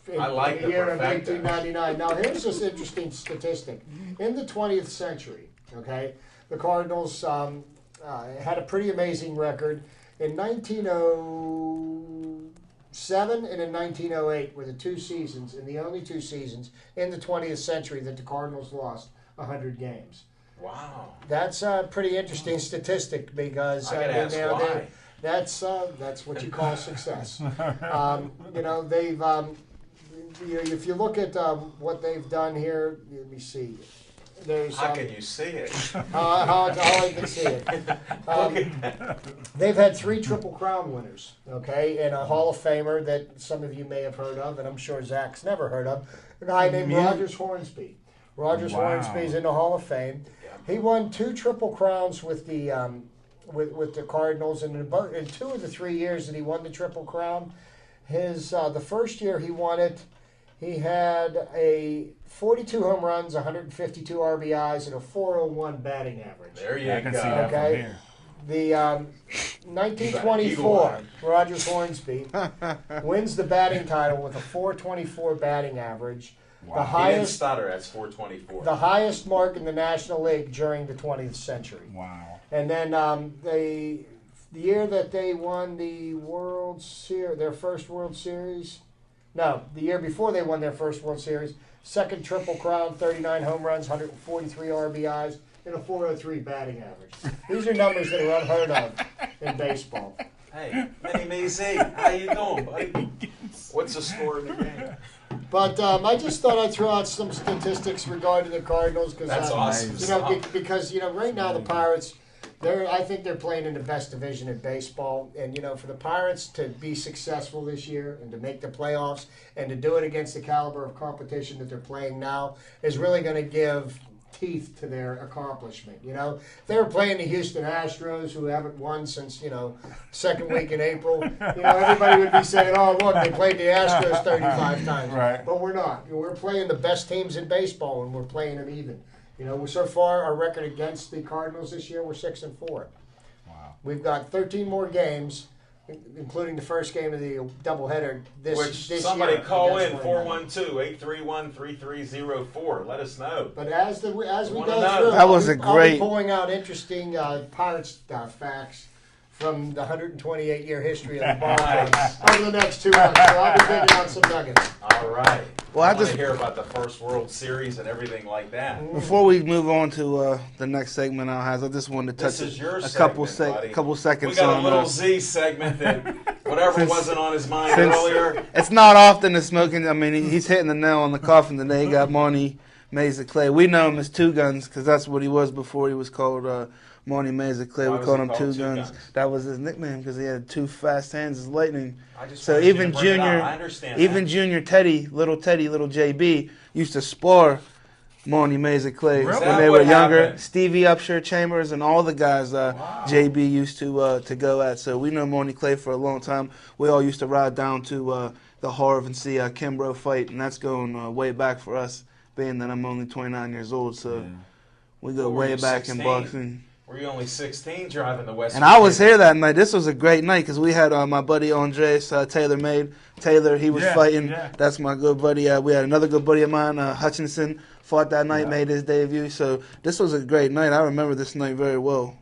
in the year of 1899. Now, here's this interesting statistic. In the 20th century, okay, the Cardinals had a pretty amazing record. In 1907 and in 1908 were the 2 seasons, and the only 2 seasons in the 20th century that the Cardinals lost 100 games. Wow. That's a pretty interesting statistic, because I gotta ask why. That's what you call success. They've if you look at what they've done here, let me see. How can you see it? How I can see it. They've had 3 Triple Crown winners, okay, and a Hall of Famer that some of you may have heard of, and I'm sure Zach's never heard of, a guy named Rogers Hornsby. Rogers Hornsby's in the Hall of Fame. He won 2 Triple Crowns with the Cardinals, and in 2 of the 3 years that he won the Triple Crown, the first year he won it, he had a 42 home runs, 152 RBIs, and a 401 batting average. There you go. I can see that from here. The 1924, Rogers Hornsby wins the batting title with a 424 batting averge. Wow. The highest stutter, that's 424. The highest mark in the National League during the 20th century. Wow. And then the year that they won the World Series, their first World Series, no, the year before they won their first World Series, second Triple Crown, 39 home runs, 143 RBIs, and a 403 batting average. These are numbers that are unheard of in baseball. Hey, Mini Z, how you doing, buddy? What's the score in the game? But I just thought I'd throw out some statistics regarding the Cardinals, because that's awesome. Because right now the Pirates, I think they're playing in the best division in baseball, and for the Pirates to be successful this year and to make the playoffs and to do it against the caliber of competition that they're playing now is really going to give teeth to their accomplishment. If they were playing the Houston Astros, who haven't won since second week in April, everybody would be saying, "Oh, look, they played the Astros 35 times." Right. But we're not. We're playing the best teams in baseball, and we're playing them even. So far, our record against the Cardinals this year, we're 6-4. Wow. We've got 13 more games, including the first game of the doubleheader this somebody year. Call in 412-831-3304. Let us know. But as we go know. through, That was I'll be pulling out interesting Pirates facts from the 128-year history of the ball game over the next 2 months. So I'll be digging out some nuggets. All right. Well, I want to hear about the first World Series and everything like that. Before we move on to the next segment, I just wanted to touch This is your a couple segment, couple seconds. We got a on little Z segment that whatever wasn't on his mind since earlier. It's not often the smoking. I mean, he's hitting the nail on the coffin today. He got Monty Mesa Clay. We know him as Two Guns because that's what he was before he was called Monty Mesa Clay. Why We was called he him called Two Two Guns. Guns? That was his nickname because he had two fast hands as lightning. I just So wanted you to even bring it up. Junior, I understand even that. Junior Teddy, little JB, used to spar Monty Mesa Clay Really? when Is they that were what younger. happened? Stevie Upshur Chambers and all the guys JB used to go at. So we know Monty Clay for a long time. We all used to ride down to the Harv and see Kimbrough fight, and that's going way back for us, being that I'm only 29 years old. So we go What were way you, back 16? in boxing. Were you only 16 driving the West? And I was here that night. This was a great night because we had my buddy Andres Taylor made. Taylor, he was fighting. Yeah. That's my good buddy. We had another good buddy of mine, Hutchinson, fought that night, made his debut. So this was a great night. I remember this night very well.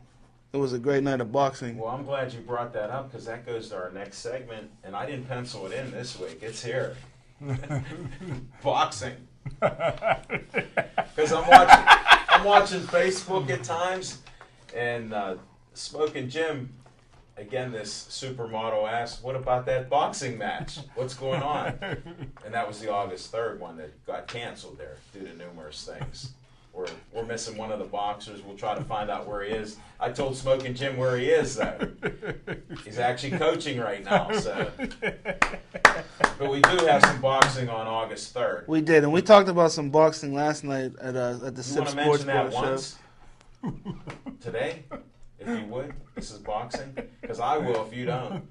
It was a great night of boxing. Well, I'm glad you brought that up because that goes to our next segment, and I didn't pencil it in this week. It's here. Boxing. Because I'm watching Facebook at times, and Smoking Jim, again, this supermodel asked, "What about that boxing match? What's going on?" And that was the August 3rd one that got canceled there due to numerous things. We're missing one of the boxers. We'll try to find out where he is. I told Smoking Jim where he is, though. He's actually coaching right now. So, but we do have some boxing on August 3rd. We did, and we talked about some boxing last night at the You Sip want to Sports mention that Bar show. once today, if you would? This is boxing, because I will if you don't.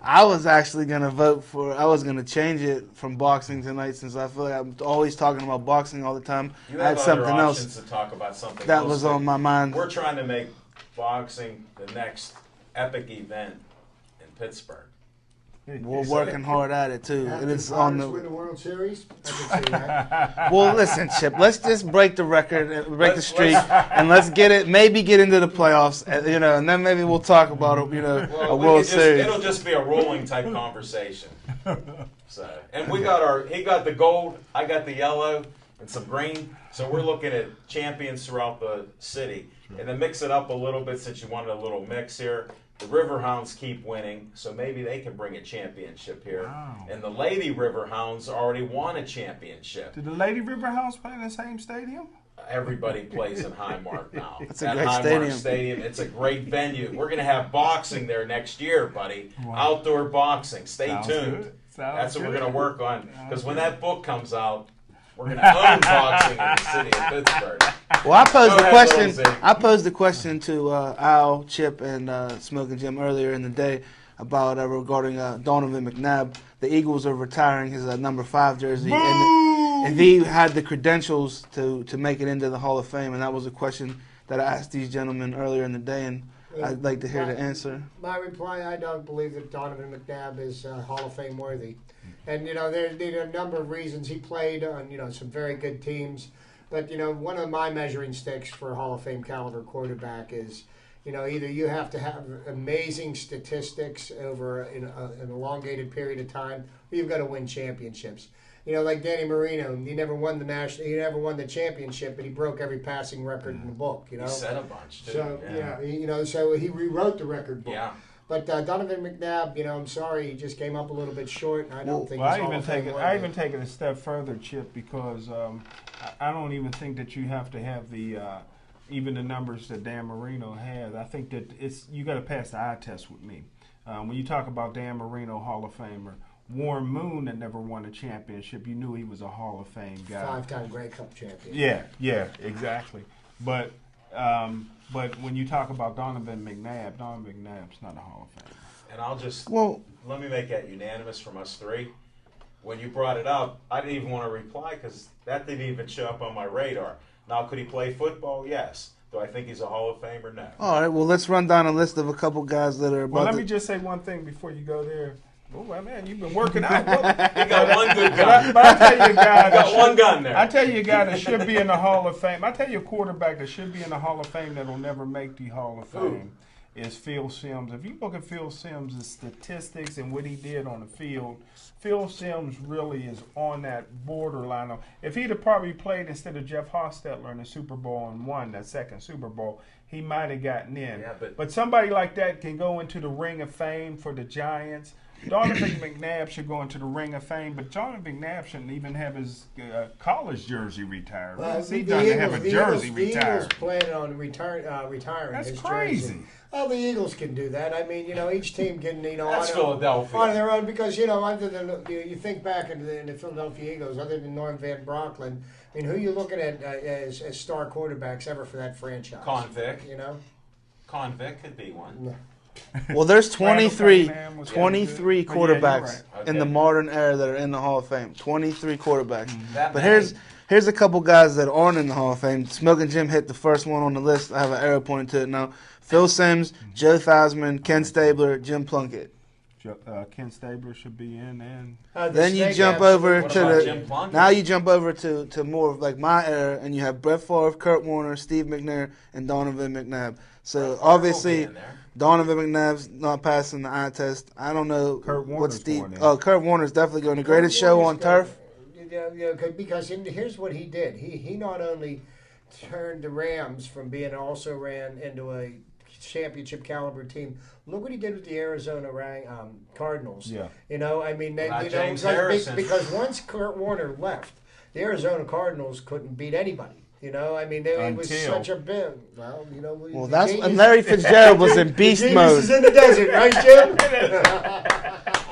I was actually gonna I was gonna change it from boxing tonight since I feel like I'm always talking about boxing all the time. You I had have other something options else to talk about something that else, was but on my mind. We're trying to make boxing the next epic event in Pittsburgh. We're working hard at it too. After It is the on Pirates win the. the World Series, I can see that. Well, listen, Chip. Let's just break the record, break the streak, and let's get it. Maybe get into the playoffs, and then maybe we'll talk about a We World could Series. It'll just be a rolling type conversation. So, and he got the gold, I got the yellow, and some green. So we're looking at champions throughout the city, and then mix it up a little bit since you wanted a little mix here. The Riverhounds keep winning, so maybe they can bring a championship here. Wow. And the Lady Riverhounds already won a championship. Did the Lady Riverhounds play in the same stadium? Everybody plays in Highmark now. It's a That great Highmark stadium. It's a great venue. We're going to have boxing there next year, buddy. Wow. Outdoor boxing. Stay Sounds tuned. good. Sounds That's what we're good. going to work on. Sounds Because when good. that book comes out, we're going to own boxing in the city of Pittsburgh. Well, I posed Go the ahead, question. Little Z. I posed the question to Al, Chip, and Smoking Jim earlier in the day about regarding Donovan McNabb. The Eagles are retiring his number 5 jersey, and if he had the credentials to make it into the Hall of Fame, and that was a question that I asked these gentlemen earlier in the day, and I'd like to hear the answer. My reply, I don't believe that Donovan McNabb is Hall of Fame worthy. And, there are a number of reasons. He played on, some very good teams. But, one of my measuring sticks for a Hall of Fame caliber quarterback is, either you have to have amazing statistics over an elongated period of time, or you've got to win championships. Like Danny Marino, he never won the championship, but he broke every passing record in the book. He said a bunch, too. So so he rewrote the record book. Yeah. But Donovan McNabb, I'm sorry, he just came up a little bit short, and I don't think Well, he's Hall of Fame worthy. I even take it a step further, Chip, because I don't even think that you have to have the even the numbers that Dan Marino has. I think that you got to pass the eye test with me. When you talk about Dan Marino, Hall of Famer, Warren Moon that never won a championship, you knew he was a Hall of Fame guy. 5-time Grey Cup champion. Yeah, exactly. But when you talk about Donovan McNabb's not a Hall of Fame. And let me make that unanimous from us three. When you brought it up, I didn't even want to reply because that didn't even show up on my radar. Now, could he play football? Yes. Do I think he's a Hall of Famer? No. All right, well, let's run down a list of a couple guys that are about Well, let me just say one thing before you go there. Oh, man, you've been working out, brother. He got one good gun. But I tell you a guy Got one gun there. I tell you a guy that should be in the Hall of Fame. I tell you a quarterback that should be in the Hall of Fame that will never make the Hall of Fame is Phil Simms. If you look at Phil Simms' statistics and what he did on the field, Phil Simms really is on that borderline. If he'd have probably played instead of Jeff Hostetler in the Super Bowl and won that second Super Bowl, he might have gotten in. Yeah, but somebody like that can go into the Ring of Fame for the Giants. Donovan McNabb should go into the Ring of Fame, but Donovan McNabb shouldn't even have his college jersey retired. What has he done to have a jersey retired? The Eagles planning on retiring That's his crazy. jersey. Well, the Eagles can do that. I mean, each team can, That's Philadelphia. on their own because, other than you think back in the Philadelphia Eagles, other than Norm Van Brocklin, I mean, who are you looking at as star quarterbacks ever for that franchise? Convict. Convict could be one. Well, there's 23 Oh, quarterbacks right. in the modern era that are in the Hall of Fame. 23 quarterbacks. That But many? here's a couple guys that aren't in the Hall of Fame. Smoking Jim hit the first one on the list. I have an arrow pointing to it now. Phil Simms, Joe Theismann, Ken Stabler, Jim Plunkett. Ken Stabler should be in, and Then you jump over What to about the Jim Plunkett? now you jump over to more of like my era, and you have Brett Favre, Kurt Warner, Steve McNair, and Donovan McNabb. So obviously, in there. Donovan McNabb's not passing the eye test. I don't know Kurt what Warner's Steve. going in. Oh, Kurt Warner's definitely going. The greatest show on turf. Because here's what he did. He not only turned the Rams from being also ran into a championship caliber team. Look what he did with the Arizona Cardinals. Yeah. I mean, James Harrison. because once Kurt Warner left, the Arizona Cardinals couldn't beat anybody. I mean, it was Until- such a big. Well, that's when Larry Fitzgerald was in beast Genius is mode. in the desert, right, Jim?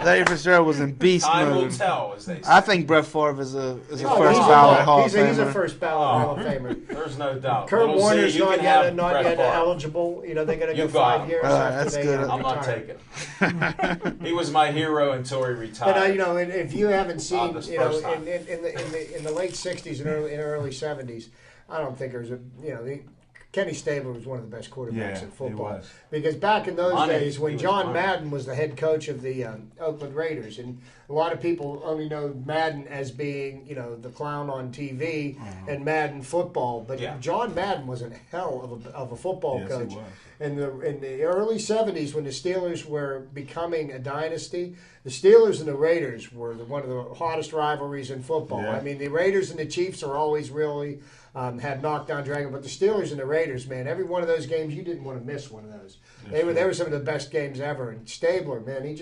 Larry Fitzgerald was in beast Time will mode. tell, as they say. I think Brett Favre is a Oh, first he's ballot Hall of he's a Famer. first ballot Hall of Famer. There's no doubt. Kurt Little Z, Warner's you not can yet, have not Brett yet Favre. eligible. They're going to You go got 5 him. years All right, after that's they good. I'm not retire. taking him. He was my hero until he retired. But and if you haven't seen, this first time. in the late '60s and early '70s, I don't think there's Kenny Stabler was one of the best quarterbacks Yeah, in he football. was. Because back in those Money. days, when He was John money. Madden was the head coach of the Oakland Raiders, and a lot of people only know Madden as being, the clown on TV and Madden football. But Yeah. John Madden was a hell of a football Yes, he coach. was. In the early '70s, when the Steelers were becoming a dynasty, the Steelers and the Raiders were one of the hottest rivalries in football. Yeah. I mean, the Raiders and the Chiefs are always really had knockdown dragon, but the Steelers and the Raiders, man, every one of those games you didn't want to miss one of those. They were some of the best games ever. And Stabler, man, he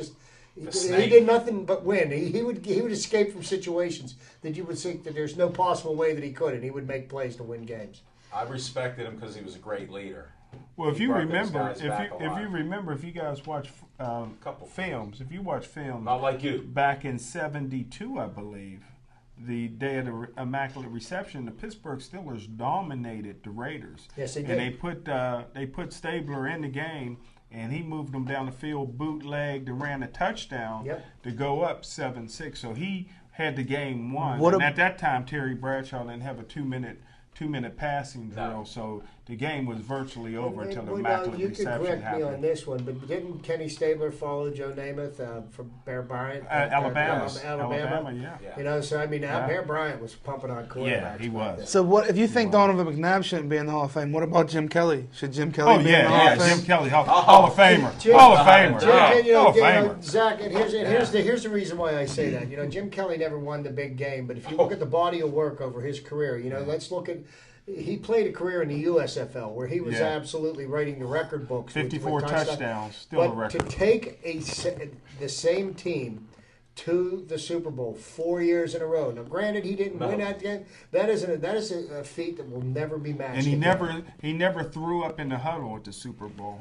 did nothing but win. He would escape from situations that you would think that there's no possible way that he could, and he would make plays to win games. I respected him because he was a great leader. Well, if He you brought those remember, guys back alive. if you guys watch Couple. films, if you watch films, Not like you. back in '72, I believe, the day of the Immaculate Reception, the Pittsburgh Steelers dominated the Raiders. Yes, they And did. they put Stabler in the game, and he moved them down the field, bootlegged, and ran a touchdown to go up 7-6. So he had the game won. And at that time, Terry Bradshaw didn't have a two-minute passing drill, so the game was virtually over until the Immaculate you can Reception correct me on happened. this one, but didn't Kenny Stabler follow Joe Namath from Bear Bryant? Alabama, yeah. So I mean, Bear Bryant was pumping on quarterbacks. Yeah, he was. back then. So what if you think Donovan McNabb shouldn't be in the Hall of Fame? What about Jim Kelly? Should Jim Kelly Oh be in the Hall yeah, of Fame? Jim Kelly, Hall of Famer, Jim- Hall of Famer, Jim, Hall of Famer. Zach, and here's the reason why I say that. Jim Kelly never won the big game, but if you look at the body of work over his career, let's look at. He played a career in the USFL where he was absolutely writing the record books. 54 with touchdowns, still a but record. to take the same team to the Super Bowl 4 years in a row. Now, granted, he didn't win that game. That is a feat that will never be matched. And again. he never threw up in the huddle at the Super Bowl.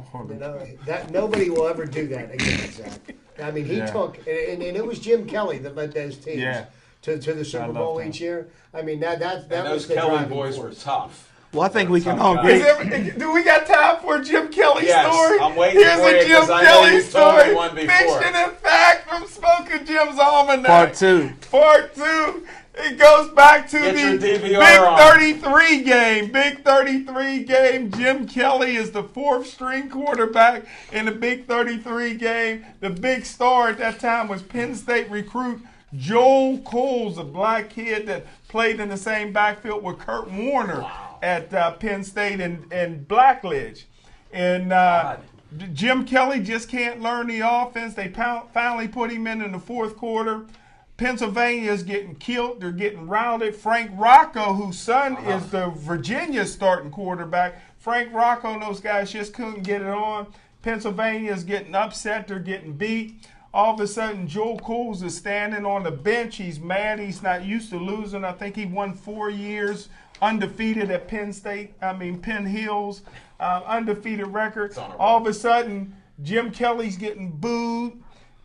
That nobody will ever do that again, Zach. I mean, he took, and it was Jim Kelly that led those teams to the Super Bowl him. each year. I mean, that And was those the Kelly driving boys force. were tough. Well, I think we can all Tough agree. Do we got time for a Jim Kelly Yes, story? I'm waiting Here's for a you, Jim 'cause I know Kelly you've told me story. one before. Fiction and fact from Smoking Jim's Almanac. Part 2. Part 2. It goes back to Get your the DVR Big on. 33 game. Big 33 game. Jim Kelly is the 4th string quarterback in the Big 33 game. The big star at that time was Penn State recruit Joel Coles, a black kid that played in the same backfield with Kurt Warner at Penn State and Blackledge. And Jim Kelly just can't learn the offense. They finally put him in the 4th quarter. Pennsylvania's getting killed. They're getting routed. Frank Rocco, whose son is the Virginia starting quarterback. Frank Rocco and those guys just couldn't get it on. Pennsylvania's getting upset. They're getting beat. All of a sudden, Joel Coles is standing on the bench. He's mad. He's not used to losing. I think he won 4 years undefeated at Penn Hills, undefeated record. All of a sudden, Jim Kelly's getting booed.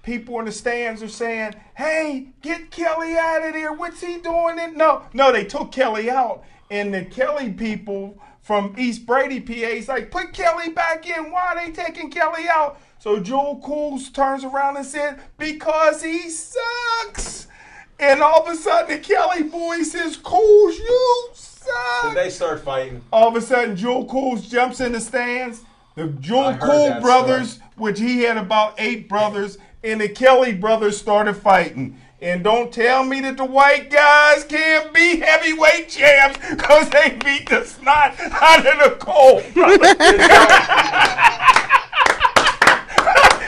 People in the stands are saying, hey, get Kelly out of there. What's he doing? No, they took Kelly out. And the Kelly people from East Brady, PA, is like, put Kelly back in. Why are they taking Kelly out? So Joel Coles turns around and said, because he sucks. And all of a sudden, the Kelly boy says, Coles, you suck. Did they start fighting? All of a sudden, Joel Coles jumps in the stands. The Joel heard Cole that brothers, story. which he had about 8 brothers, and the Kelly brothers started fighting. And don't tell me that the white guys can't be heavyweight champs because they beat the snot out of the Cole brothers.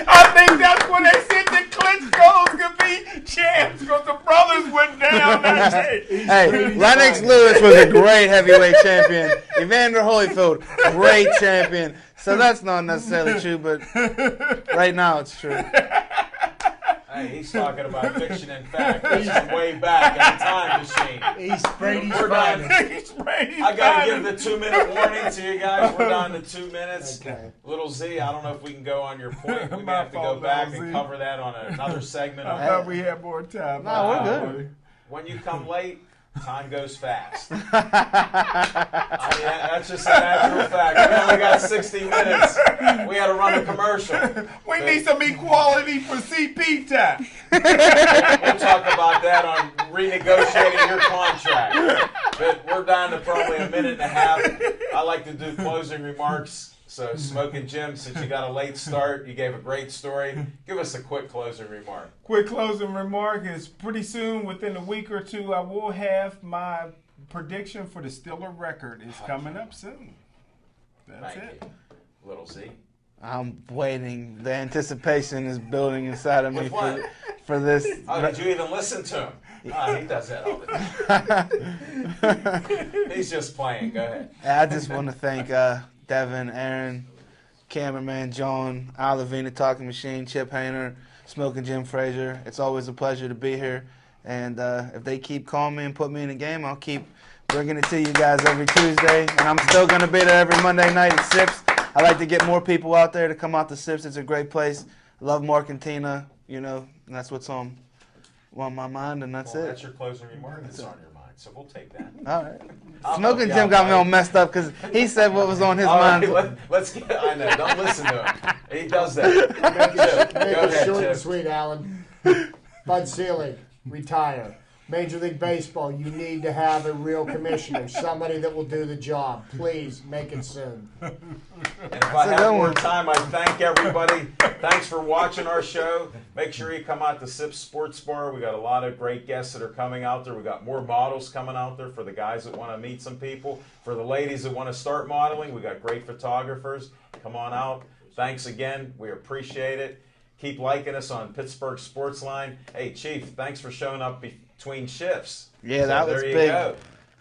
I think that's when they said the Klitschko's could be champs because the brothers went down that day. Hey, Lennox Lewis was a great heavyweight champion. Evander Holyfield, great champion. So that's not necessarily true, but right now it's true. Hey, he's talking about fiction and fact. He's way back in the time machine. East Brady's We're done. finest. I got to give the 2-minute warning to you guys. We're down to 2 minutes. Okay. Little Z, I don't know if we can go on your point. We may My have to go fault, back Little and Z. cover that on another segment. I thought we had more time. No, we're good. When you come late, time goes fast. I mean, that's just a natural fact. We only got 60 minutes. We had to run a commercial. We need some equality for CP time. We'll talk about that on renegotiating your contract. But we're down to probably a minute and a half. I like to do closing remarks. So, Smoking Jim, since you got a late start, you gave a great story. Give us a quick closing remark. Quick closing remark is pretty soon, within a week or two, I will have my prediction for the Steeler record. It's coming up soon. That's Thank it. you. Little Z. I'm waiting. The anticipation is building inside of me With what? for this. Oh, did you even listen to him? Oh, he does that all the time. He's just playing. Go ahead. I just want to thank Devin, Aaron, cameraman John, Al Levine, the Talking Machine, Chip Hayner, Smoking Jim Frazier. It's always a pleasure to be here. And if they keep calling me and put me in the game, I'll keep bringing it to you guys every Tuesday. And I'm still going to be there every Monday night at Sips. I like to get more people out there to come out to Sips. It's a great place. I love Mark and Tina, and that's what's on my mind, and that's it. That's your closing remark. It's on your mind, so we'll take that. All right. I'll Smoking help you Jim out, got me buddy. all messed up because he said what was on his All mind. right, let's get. I know. Don't listen to him. He does that. Chip, Make go it ahead, short and Chip. sweet, Alan. Bud Selig, retire. Major League Baseball, you need to have a real commissioner, somebody that will do the job. Please make it soon. And if I a have good more one. time, I thank everybody. Thanks for watching our show. Make sure you come out to Sips Sports Bar. We got a lot of great guests that are coming out there. We got more models coming out there for the guys that want to meet some people. For the ladies that want to start modeling, we got great photographers. Come on out. Thanks again. We appreciate it. Keep liking us on Pittsburgh Sportsline. Hey, Chief, thanks for showing up between shifts. Yeah, that was there you big. go.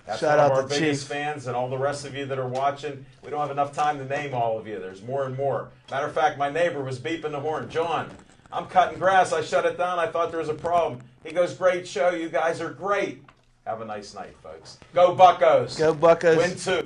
That's Shout one of out our to biggest Chief. fans and all the rest of you that are watching. We don't have enough time to name all of you. There's more and more. Matter of fact, my neighbor was beeping the horn. John, I'm cutting grass. I shut it down. I thought there was a problem. He goes, great show. You guys are great. Have a nice night, folks. Go Buccos. Go Buccos. Win 2.